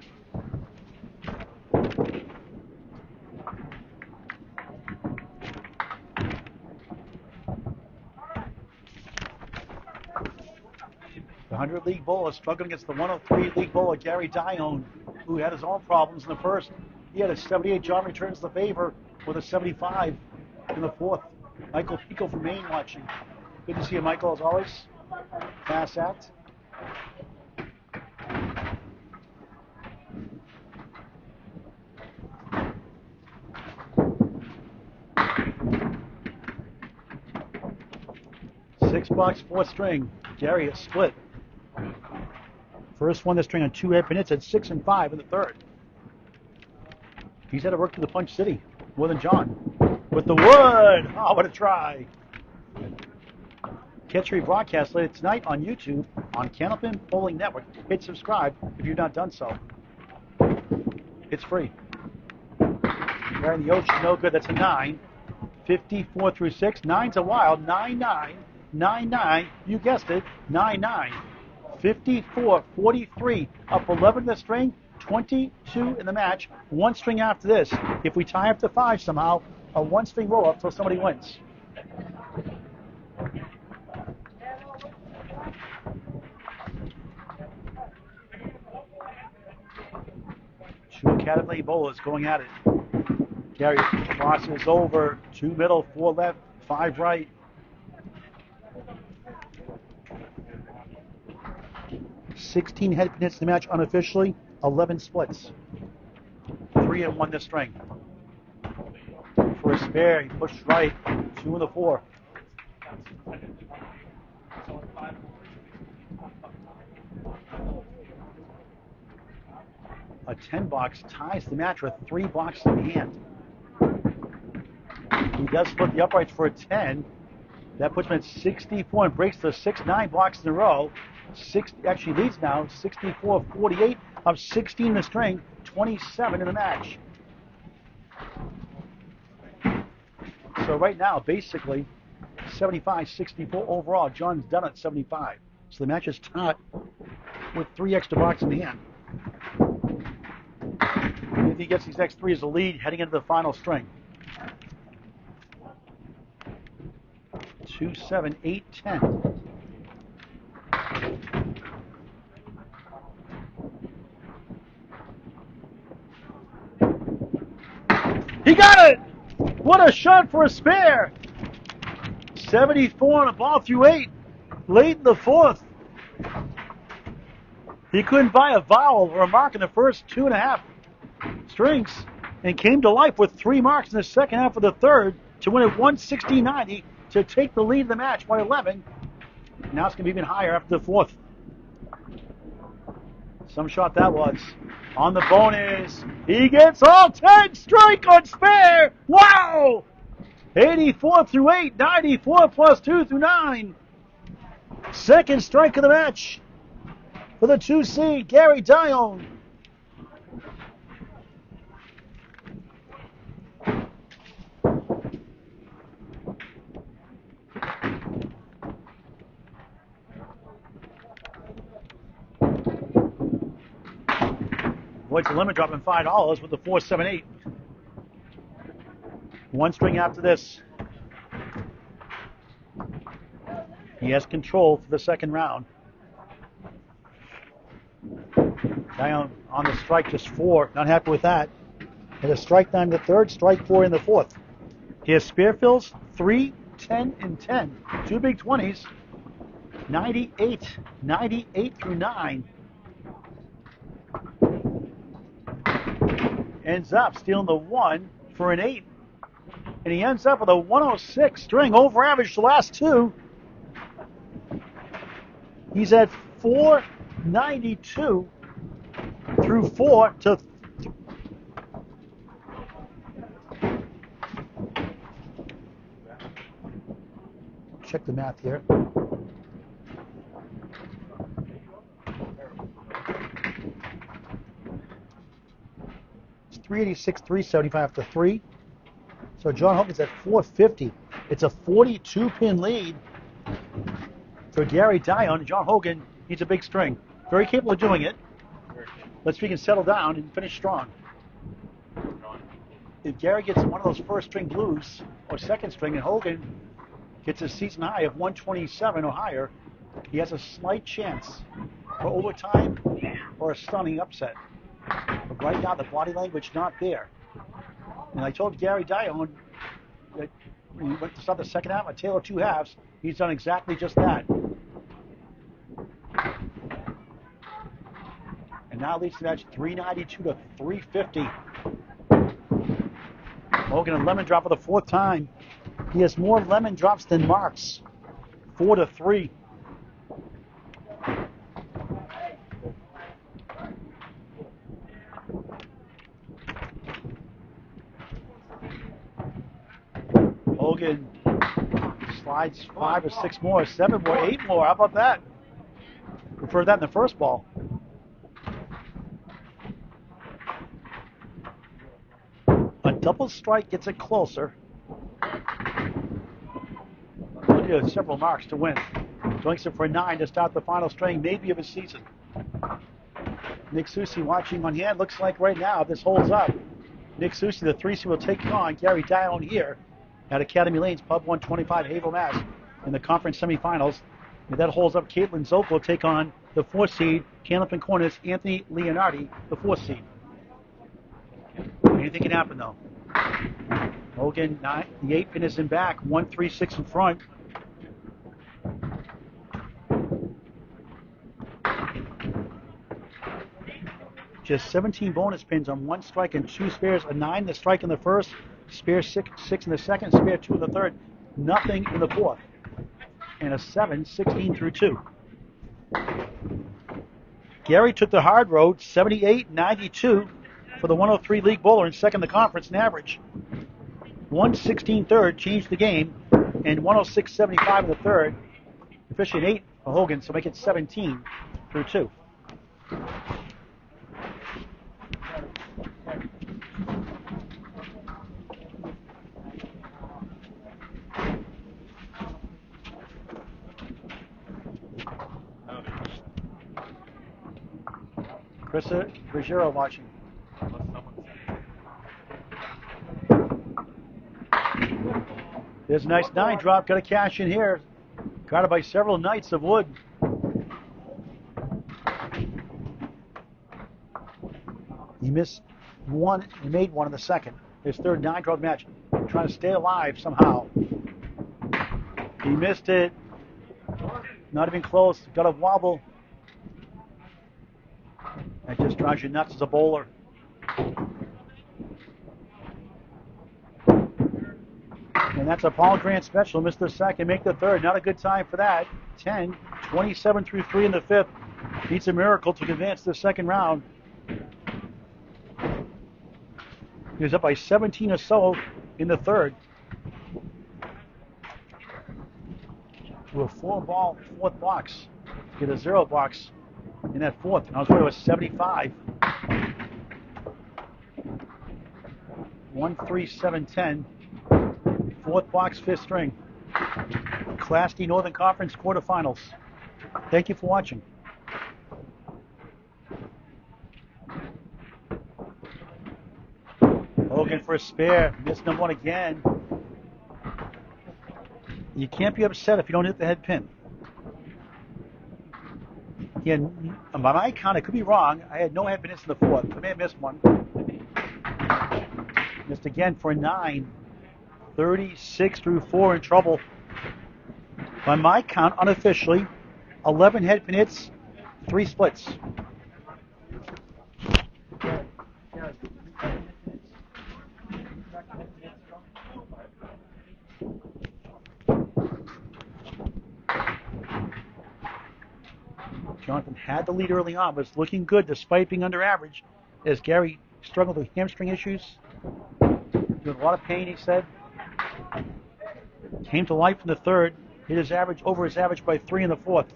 The 100 League Bull is struggling against the 103 League Bull, Garey Dionne, who had his own problems in the first. He had a 78. John returns the favor with a 75 in the fourth. Michael Pico from Maine watching. Good to see you, Michael, as always. Pass act. $6, fourth string. Garey is split. First one this string on 2 head pin hits at 6 and 5 in the third. He's had to work to the Punch City more than John. With the wood! Oh, what a try. Catch rebroadcast later tonight on YouTube on Candlepin Bowling Network. Hit subscribe if you've not done so. It's free. There in the ocean, no good. That's a 9. 54 through 6. 9's a wild. 9-9. 9-9. You guessed it. 9-9. 54, 43. Up 11 in the string. 22 in the match. 1 string after this. If we tie up to 5 somehow, a 1 string roll up till somebody wins. Two Academy bowlers going at it. Garey crosses over. 2 middle, 4 left, 5 right. $16 head pin hits the match unofficially. 11 splits. 3 and 1 this string. For a spare, he pushed right. 2 in the 4. A 10 box ties the match with 3 boxes in hand. He does split the uprights for a 10. That puts him at 64 and breaks the 6-9 blocks in a row. Actually leads now 64-48 of 16 in the string, 27 in the match. So right now, basically, 75-64 overall. John's done at 75. So the match is tied with 3 extra boxes in hand. If he gets these next 3 as a lead heading into the final string. 2, 7, 8, 10. He got it! What a shot for a spare! 74 on a ball through 8. Late in the fourth. He couldn't buy a vowel or a mark in the first 2.5 strings and came to life with 3 marks in the second half of the third to win at 160-90 to take the lead of the match by 11. Now it's going to be even higher after the fourth. Some shot that was. On the bonus, he gets all 10 strike on spare. Wow! 84 through 8, 94 plus 2 through 9. Second strike of the match for the 2 seed, Garey Dionne. Avoids the lemon drop and $5 with the 4-7-8. One string after this. He has control for the second round. Dionne on the strike, just 4. Not happy with that. Hit a strike 9 in the third, strike 4 in the fourth. He has spare fills 3, 10, and 10. 2 big 20s. 98. 98 through 9. Ends up stealing the 1 for an 8. And he ends up with a 106 string, over average the last 2. He's at 492 through 4 to check the math here. It's 386, 375 after 3. So John Hogan's at 450. It's a 42-pin lead for Garey Dionne. John Hogan needs a big string. Very capable of doing it. Let's see if he can settle down and finish strong. If Garey gets one of those first string blues or second string and Hogan gets a season high of 127 or higher, he has a slight chance for overtime or a stunning upset. But right now the body language not there. And I told Garey Dionne that when he went to start the second half, a tale of 2 halves, he's done exactly just that. And now leads the match 392 to 350. Hogan a lemon drop for the 4th time. He has more lemon drops than marks. 4 to 3. Hogan slides 5 or 6 more, 7 more, 8 more. How about that? Prefer that in the first ball. A double strike gets it closer. He has several marks to win. Joinks it for 9 to start the final string, maybe of his season. Nick Susi watching on hand. Looks like right now, if this holds up, Nick Susi, the 3 seed, will take on Garey Dionne here at Academy Lanes, Pub 125, Haverhill, Mass, in the conference semifinals. If that holds up, Caitlin Zook will take on the 4 seed, Candlepin Corners, Anthony Leonardi, the 4 seed. Anything can happen, though. Hogan, the 8 pin is in back, 1-3-6 in front. Just 17 bonus pins on 1 strike and 2 spares. A 9 the strike in the first, spare 6 in the second, spare 2 in the third. Nothing in the fourth. And a 7, 16 through 2. Garey took the hard road, 78-92 for the 103 league bowler and second the conference in average. 116 third changed the game, and 106.75 in the third. Officially an 8 for Hogan, so make it 17 through 2. Krista Ruggiero watching. There's a nice 9 drop. Got to cash in here. Guarded by several Knights of Wood. He missed 1. He made 1 in the second. His third 9 drop match. Trying to stay alive somehow. He missed it. Not even close. Got a wobble. That just drives you nuts as a bowler. And that's a Paul Grant special. Missed the second, make the third. Not a good time for that. 10, 27 through 3 in the fifth. Needs a miracle to advance to the second round. He was up by 17 or so in the third. to a 4-ball fourth box to get a 0 box in that fourth. And I was worried it was 75. 1-3-7-10. Fourth box, fifth string. Class D Northern Conference quarterfinals. Thank you for watching. Hogan for a spare. Missed number one again. You can't be upset if you don't hit the head pin. Yeah, by my count, I could be wrong. I had no head pin hits in the fourth. I may have missed one. Missed again for a 9. 36 through 4 in trouble. By my count, unofficially, 11 head pin hits, 3 splits. Jonathan had the lead early on, but it's looking good despite being under average as Garey struggled with hamstring issues. With a lot of pain, he said. Came to life in the third, hit his average over his average by 3 in the fourth.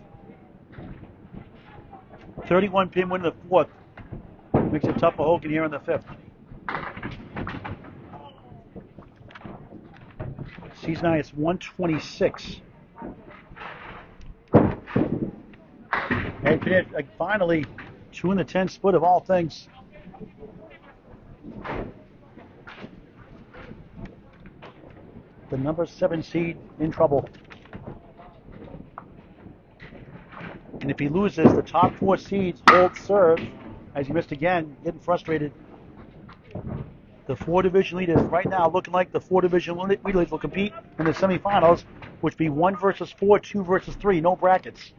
31 pin win in the fourth. Makes it tough for Hogan here in the fifth. Season high is 126. And finally, 2 in the 10 split of all things. The number 7 seed in trouble. And if he loses, the top 4 seeds hold serve as he missed again, getting frustrated. The 4 division leaders right now looking like the 4 division leaders will compete in the semifinals, which would be 1 versus 4, 2 versus 3, no brackets.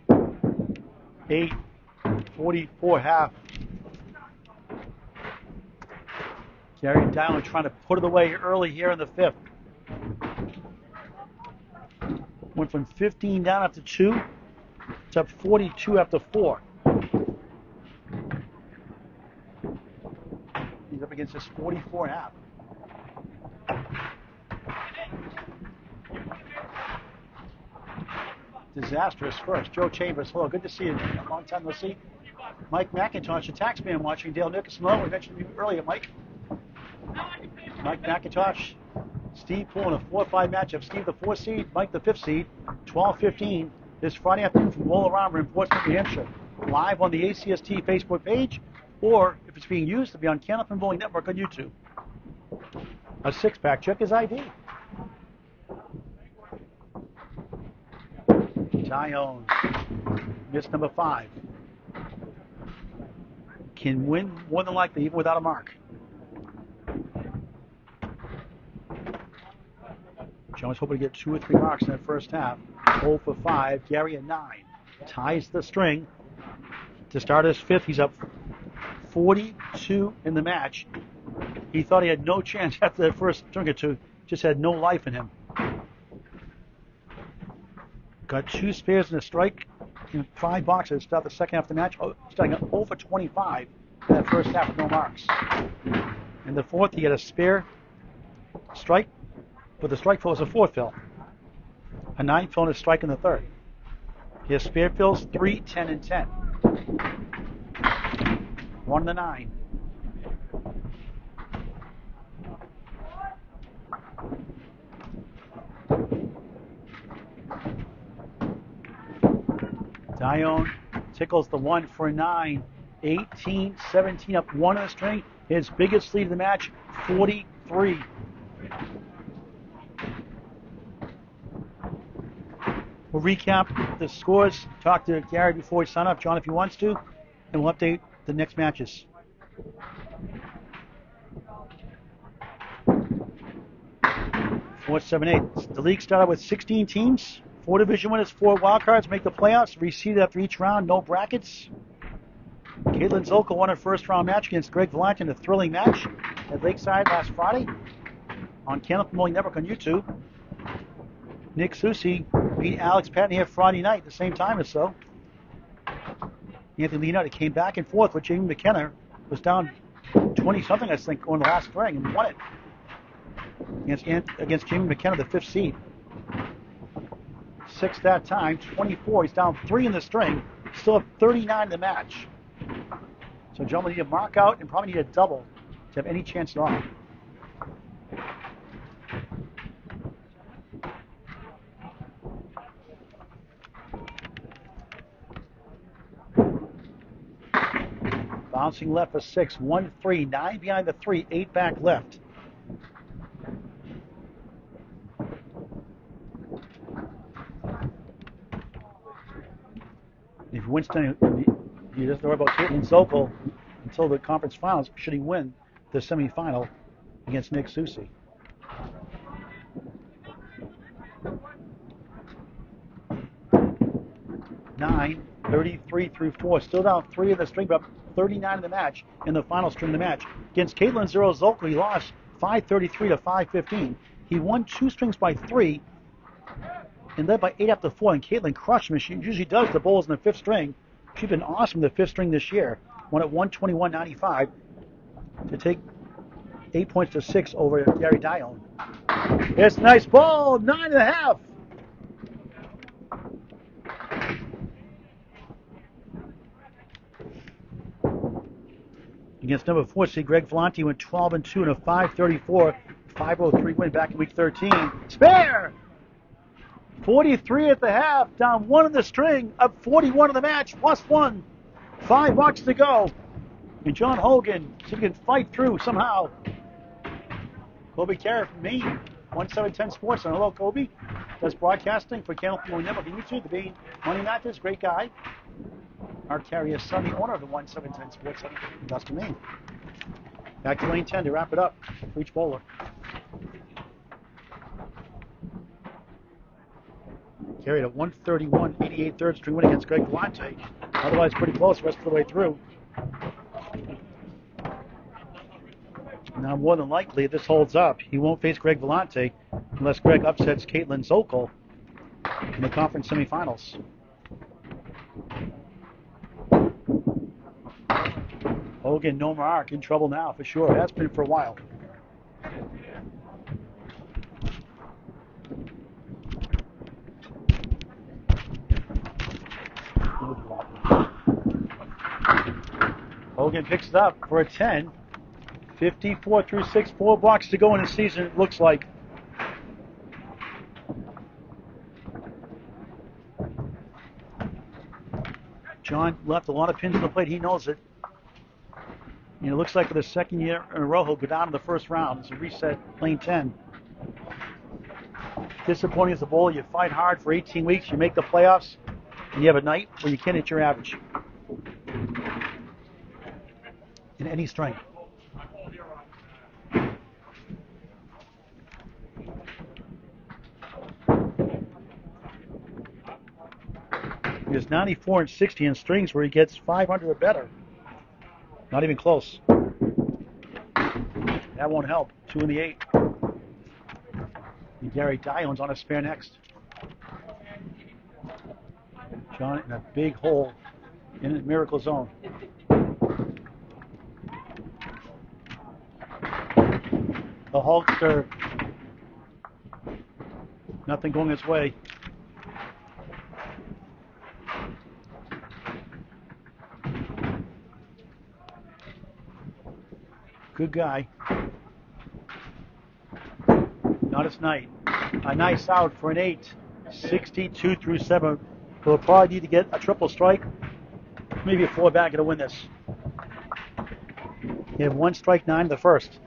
8:44 half. Garey Dionne trying to put it away early here in the fifth. Went from 15 down after 2 to 42 after 4. He's up against this 44 half. Disastrous first. Joe Chambers, hello, good to see you. Long time no see. Mike McIntosh, a taxman watching. Dale Nicholson, hello. We mentioned you earlier, Mike. Mike McIntosh, Steve Poole in a 4-5 matchup. Steve the 4th seed, Mike the 5th seed. 12:15 this Friday afternoon from Wollongong in Portsmouth, New Hampshire. Live on the ACST Facebook page, or if it's being used, to be on Candlepin Bowling Network on YouTube. A 6-pack, check his ID. Dionne, miss number 5. Can win more than likely even without a mark. John was hoping to get 2 or 3 marks in that first half. 0 for 5. Garey at 9. Ties the string. To start his fifth, he's up 42 in the match. He thought he had no chance after that first string or 2. Just had no life in him. Got 2 spares and a strike in 5 boxes to start the second half of the match. Starting at 0 for 25 in that first half with no marks. In the fourth, he had a spare strike, but the strike fill was a 4th fill. A 9 fill and a strike in the third. He has spare fills 3, 10, and 10. 1 and the 9. Dionne tickles the 1 for a 9. 18-17 up 1 on the string. His biggest lead of the match, 43. We'll recap the scores. Talk to Garey before we sign off, John, if he wants to, and we'll update the next matches. Four, 7, 8. The league started with 16 teams. 4 division winners, 4 wildcards make the playoffs. Reseeded after each round, no brackets. Caitlin Zolko won her first round match against Greg Valente in a thrilling match at Lakeside last Friday on Candlepin Bowling Network on YouTube. Nick Susi beat Alex Patton here Friday night at the same time or so. Anthony Leonardo came back and forth with Jamie McKenna. Was down 20-something, I think, on the last string and won it against Jamie McKenna, the 5th seed. 6 that time, 24. He's down 3 in the string, still have 39 in the match. So John will need a mark out and probably need a double to have any chance at all. Bouncing left for 6, 1-3, 9 behind the 3, 8 back left. If Winston, he doesn't worry about Caitlin Zokol until the conference finals, should he win the semifinal against Nick Susi. Nine, 33 through 4, still down 3 in the string, but up 39 in the match in the final string of the match. Against Caitlin Zero Zokol, he lost 5-33 to 5-15. He won 2 strings by 3 and led by 8 after 4, and Caitlin crushed him. She usually does the bowls in the 5th string. She's been awesome in the 5th string this year. Won at 121.95 to take 8 points to 6 over Garey Dionne. It's a nice ball, 9.5. Against number 4 seed Greg Vellante went 12-2 in a 5-34, 5-03 win back in week 13. Spare! 43 at the half, down 1 in the string, up 41 in the match, +1. 5 bucks to go. And John Hogan, see if he can fight through somehow. Kobe Carey from Maine, 1710 Sports. And hello, Kobe. Does broadcasting for Candlepin Network and YouTube. The Bean Money Matters, great guy. Our carrier son, the owner of the 1710 Sports Center in Augusta, Maine. Back to lane 10 to wrap it up for each bowler. Carried a 131.88 third string win against Greg Vellante. Otherwise pretty close the rest of the way through. Now more than likely, if this holds up, he won't face Greg Vellante unless Greg upsets Caitlin Zokol in the conference semifinals. Hogan, no mark, in trouble now for sure. Has been for a while. Hogan picks it up for a 10. 54 through 6, 4 blocks to go in the season, it looks like. John left a lot of pins on the plate. He knows it. And it looks like for the second year in a row, he'll go down in the first round. It's a reset, lane 10. Disappointing as a bowler. You fight hard for 18 weeks. You make the playoffs. And you have a night where you can't hit your average. In any strength. He has 94 and 60 in strings where he gets 500 or better. Not even close. That won't help. 2 in the 8. And Garey Dionne's on a spare next. John in a big hole in the miracle zone. The Hulkster. Nothing going his way. Good guy. Not his night. A nice out for an 8. 62 through 7. He'll probably need to get a triple strike. Maybe a 4 bagger to win this. He had 1 strike 9 in the first.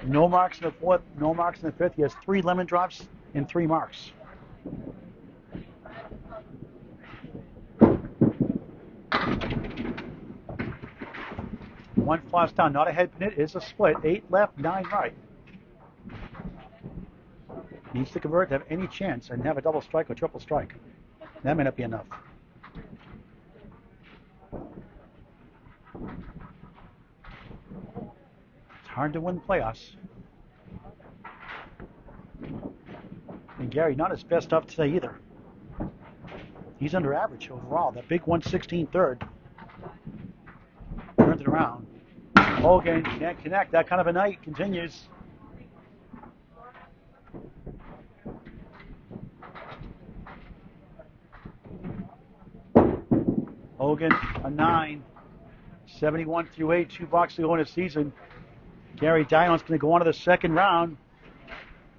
No marks in the 4th, no marks in the 5th. He has 3 lemon drops and 3 marks. One floss down, not a head pin. It is a split. 8 left, 9 right. Needs to convert to have any chance and have a double strike or triple strike. That may not be enough. It's hard to win playoffs. And Garey, not his best stuff today either. He's under average overall. That big 116 third. Turned it around. Hogan can't connect. That kind of a night continues. Hogan, a 9. 71 through 8, 2 boxes to go in the season. Garey Dionne's going to go on to the second round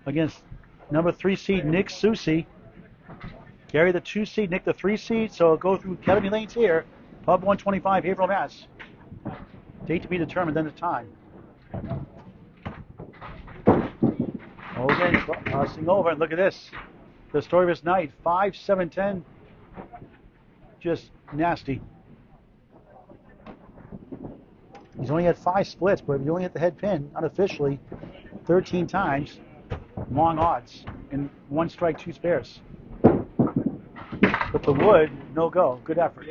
against number 3 seed Nick Susi. Garey the 2 seed, Nick the 3 seed, so it'll go through Academy Lanes here. Pub 125, Haverhill, Mass. Date to be determined, then the time. Hogan crossing over, and look at this. The story of his night, 5, 7, 10. Just nasty. He's only had 5 splits, but he only hit the head pin unofficially 13 times. Long odds in 1 strike, 2 spares. But the wood, no go. Good effort.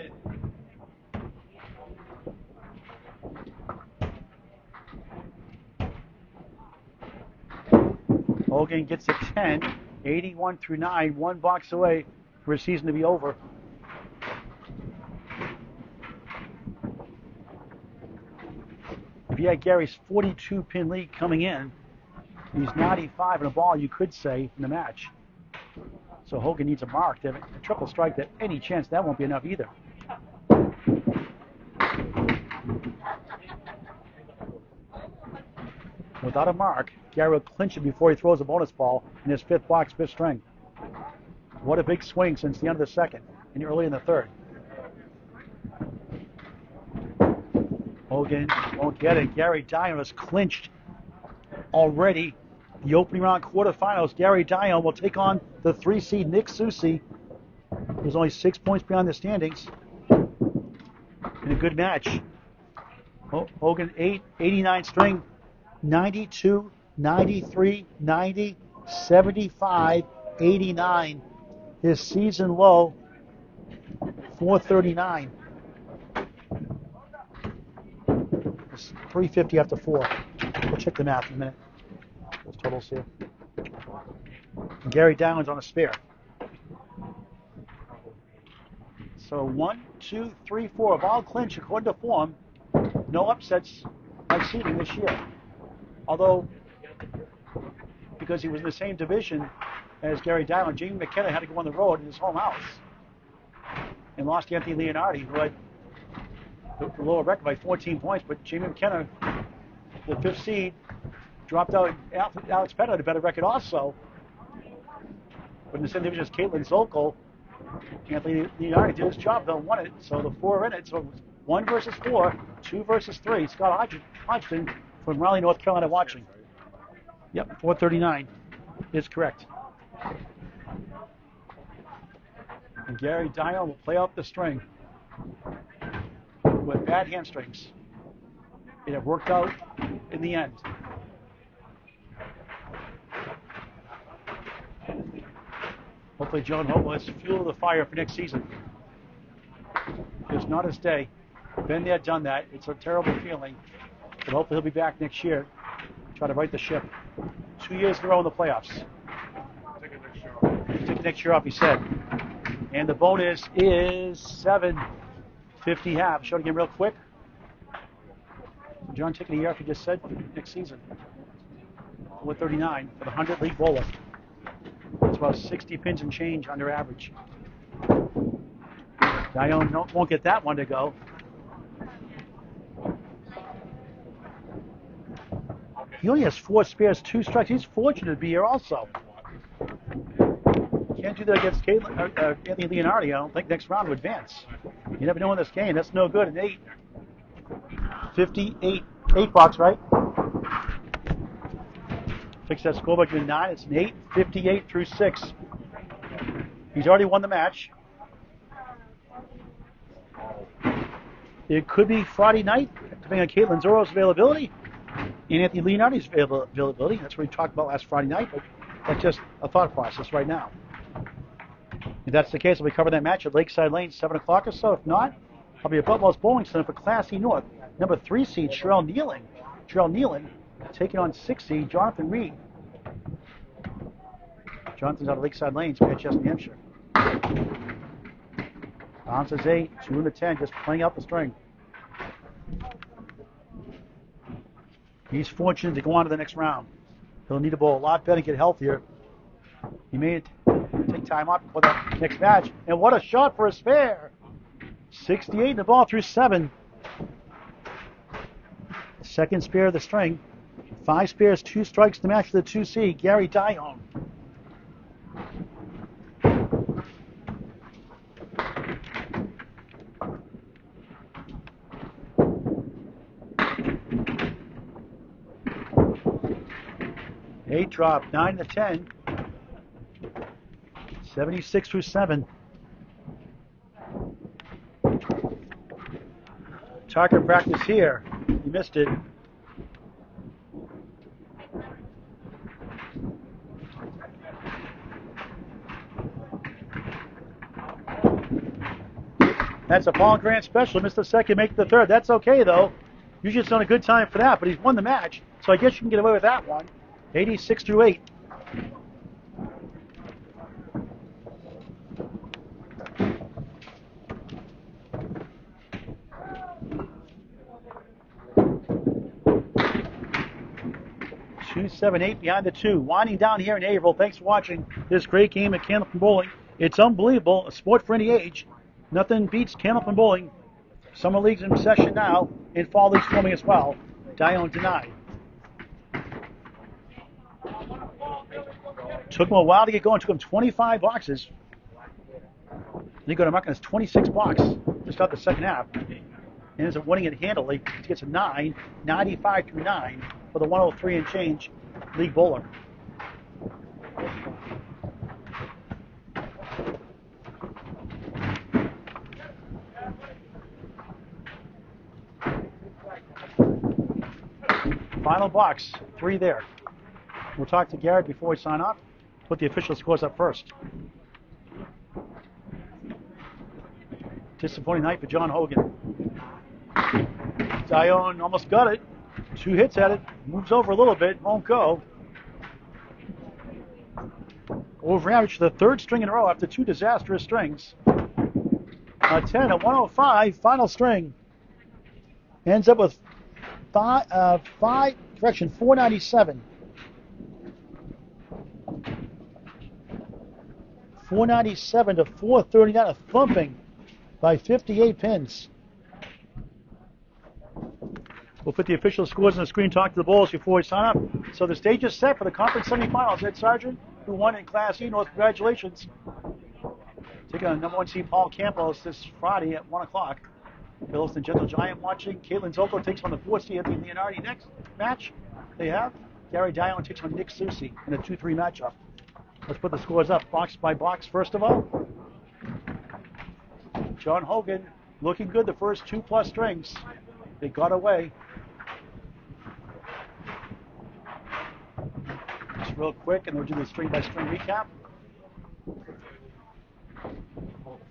Hogan gets a 10, 81 through 9, 1 box away for his season to be over. If you had Garey's 42 pin lead coming in, he's 95 in a ball, you could say, in the match. So Hogan needs a mark to have a triple strike. That any chance that won't be enough either. Without a mark, Garey will clinch it before he throws a bonus ball in his 5th box, 5th string. What a big swing since the end of the second and early in the third. Hogan won't get it. Garey Dionne has clinched already the opening round quarterfinals. Garey Dionne will take on the 3 seed Nick Susi. There's only 6 points behind the standings. In a good match. Hogan 8, 89 string, 92, 93, 90, 75, 89. His season low, 439. It's 350 after 4. We'll check the math in a minute. Those totals here. And Garey Dionne's on a spare. So 1, 2, 3, 4 of all clinch according to form. No upsets by seeding this year. Although, because he was in the same division as Garey Dionne, Jamie McKenna had to go on the road in his home house and lost to Anthony Leonardi, who had the lower record by 14 points. But Jamie McKenna, the 5th seed, dropped out. Alex Pettit had a better record also. But in the same division as Caitlin Zolko, Anthony Leonardi did his job, though, won it. So the 4 are in it. So it was 1 versus 4, 2 versus 3. Scott Hodgson from Raleigh, North Carolina, watching. Yep, 439 is correct. And Garey Dionne will play out the string with bad hamstrings. It have worked out in the end. Hopefully John Hope has fuel to the fire for next season. It's not his day. Been there, done that. It's a terrible feeling. But hopefully he'll be back next year. Try to right the ship. 2 years in a row in the playoffs. Take the next year off, he said. And the bonus is 750 half. Show it again real quick. John taking a year off, he just said, next season. 439 for the 100 league bowler. It's about 60 pins and change under average. Dionne won't get that one to go. He only has 4 spares, 2 strikes. He's fortunate to be here also. Can't do that against Anthony Leonardi. I don't think next round to advance. You never know in this game. That's no good. An 8. 58. 8 box, right? Fix that scoreboard to 9. It's an 8. 58 through 6. He's already won the match. It could be Friday night, depending on Caitlin Zoro's availability and Anthony Leonardi's availability. That's what we talked about last Friday night, but that's just a thought process right now. If that's the case, we'll be covering that match at Lakeside Lane, 7 o'clock or so. If not, I'll be at Buffalo's Bowling Center for Class E North. Number 3 seed, Sherelle Nealon, taking on 6 seed, Jonathan Reed. Jonathan's out of Lakeside Lane, so Manchester, New Hampshire. Bounces 8, 2 in the 10, just playing out the string. He's fortunate to go on to the next round. He'll need to bowl a lot better and get healthier. He may take time off before that next match. And what a shot for a spare. 68 the ball through 7. Second spare of the string. 5 spares, 2 strikes to match for the 2 seed, Garey Dionne. Eight drop, 9 to 10. 76 through 7. Target practice here. He missed it. That's a Paul Grant special. Missed the second, make the third. That's okay, though. Usually it's not a good time for that, but he's won the match, so I guess you can get away with that one. 86 through 8. Two, 7, 8 behind the 2. Winding down here in Haverhill. Thanks for watching this great game at Candlepin Bowling. It's unbelievable. A sport for any age. Nothing beats Candlepin Bowling. Summer League's in session now, and Fall League's forming as well. Dionne denied. Took him a while to get going. Took him 25 boxes. He got a mark on his 26 box to start the second half. And ends up winning it handily. He gets a 9, 95 through 9 for the 103 and change league bowler. Final box, 3 there. We'll talk to Garrett before we sign off. Put the official scores up first. Disappointing night for John Hogan. Dionne almost got it. 2 hits at it. Moves over a little bit. Won't go. Over average the 3rd string in a row after 2 disastrous strings. A 10, a 105, final string. Ends up with 497. 497 to 439, a thumping by 58 pins. We'll put the official scores on the screen, talk to the bowlers before we sign up. So the stage is set for the conference semifinals. Ed Sargent, who won in Class E North, congratulations. Taking on number 1 seed Paul Campos this Friday at 1 o'clock. Phillips and Gentle Giant watching. Caitlin Zolko takes on the 4th seed Anthony Leonardi. Next match they have, Garey Dionne takes on Nick Susi in a 2-3 matchup. Let's put the scores up box by box first of all. John Hogan looking good the first 2+ strings. They got away. Just real quick, and we'll do the string by string recap.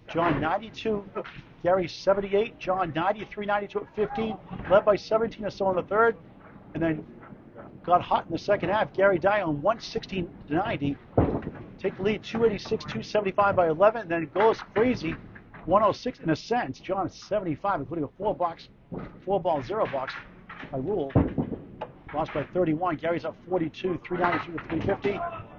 John 92, Garey 78, John 93, 92 at 15, led by 17 or so in the 3rd, and then got hot in the second half. Garey Dionne 116 to 90, take the lead 286, 275 by 11, and then goes crazy 106 in a sense. John 75, including a 4-ball 0 box by rule. Lost by 31. Gary's up 42, 392 to 350,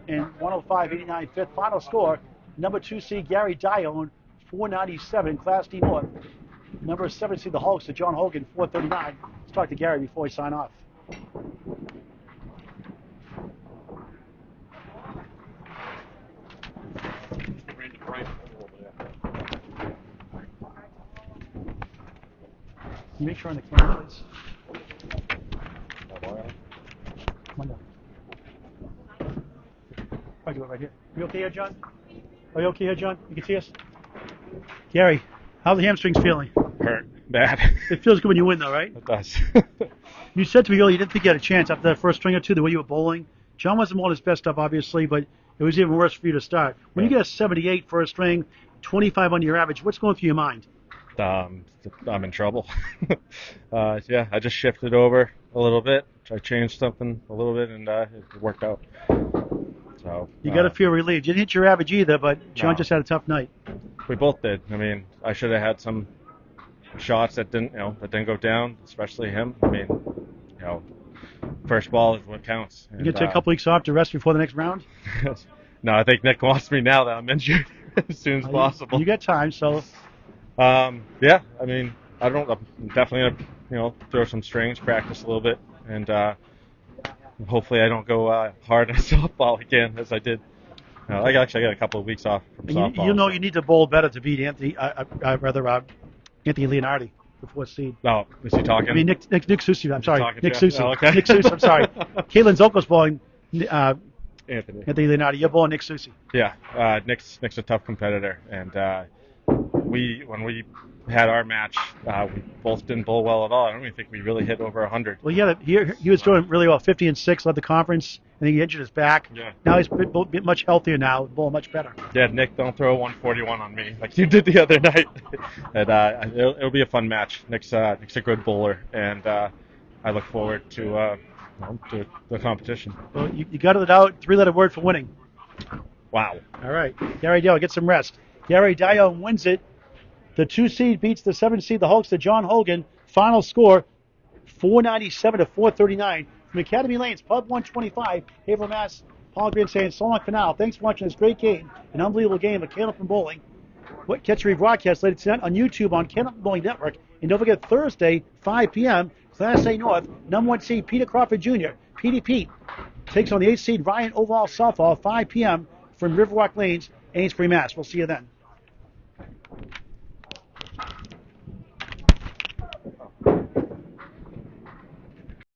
and 105, 89 fifth. Final score, number 2 seed Garey Dionne, 497, Class D North. Number 7 seed the Hulks to John Hogan, 439. Let's talk to Garey before we sign off. Make sure on the camera, please. Come on down. I'll do it right here. You okay here, John? Are you okay here, John? You can see us? Garey, how are the hamstrings feeling?
Hurt bad.
It feels good when you win, though, right?
It does.
You said to me earlier you didn't think you had a chance after that first string or 2, the way you were bowling. John wasn't bowling his best stuff, obviously, but it was even worse for you to start. When you get a 78 first string, 25 on your average, what's going through your mind?
I'm in trouble. Yeah, I just shifted over a little bit. I changed something a little bit, and it worked out. So
you got to feel relieved. You didn't hit your average either, but John just had a tough night.
We both did. I mean, I should have had some shots that didn't go down, especially him. I mean, first ball is what counts.
You gonna take a couple weeks off to rest before the next round?
No, I think Nick wants me now that I'm injured as soon as possible.
You got time, so
Yeah, I mean, I don't. I'm definitely gonna, throw some strings, practice a little bit, and hopefully I don't go hard at softball again as I did. I got a couple of weeks off from
And
softball.
you know
so.
you need to bowl better to beat Anthony Leonardi, the fourth seed.
Oh, is he talking?
I mean, Nick Susi. I'm sorry.
talking
Nick
to you?
Susi.
Oh, okay.
Nick Susi. I'm sorry. Caitlin Zoko's bowling
Anthony.
Anthony Leonardi. You're bowling Nick Susi.
Yeah, Nick's a tough competitor, and when we had our match, we both didn't bowl well at all. I don't even think we really hit over 100.
Well, yeah, he was doing really well, 50-6, led the conference. I think he injured his back.
Yeah.
Now he's a bit much healthier now, bowling much better.
Yeah, Nick, don't throw a 141 on me like you did the other night. And it'll be a fun match. Nick's a good bowler, and I look forward to the competition.
Well, you got it out. 3-letter word for winning.
Wow.
All right, Garey Dionne, get some rest. Garey Dionne wins it. The 2 seed beats the 7 seed, the Hulkster, John Hogan. Final score, 497 to 439. From Academy Lanes, Pub 125, Haverhill, Mass. Paul Green saying so long for now. Thanks for watching this great game, an unbelievable game of Candlepin Bowling. Catch a rebroadcast later tonight on YouTube on Candlepin Bowling Network. And don't forget, Thursday, 5 p.m., Class A North, number 1 seed Peter Crawford Jr., Petey Pete, takes on the 8th seed Ryan Overall Softball, 5 p.m. from Riverwalk Lanes, Amesbury, Mass. We'll see you then.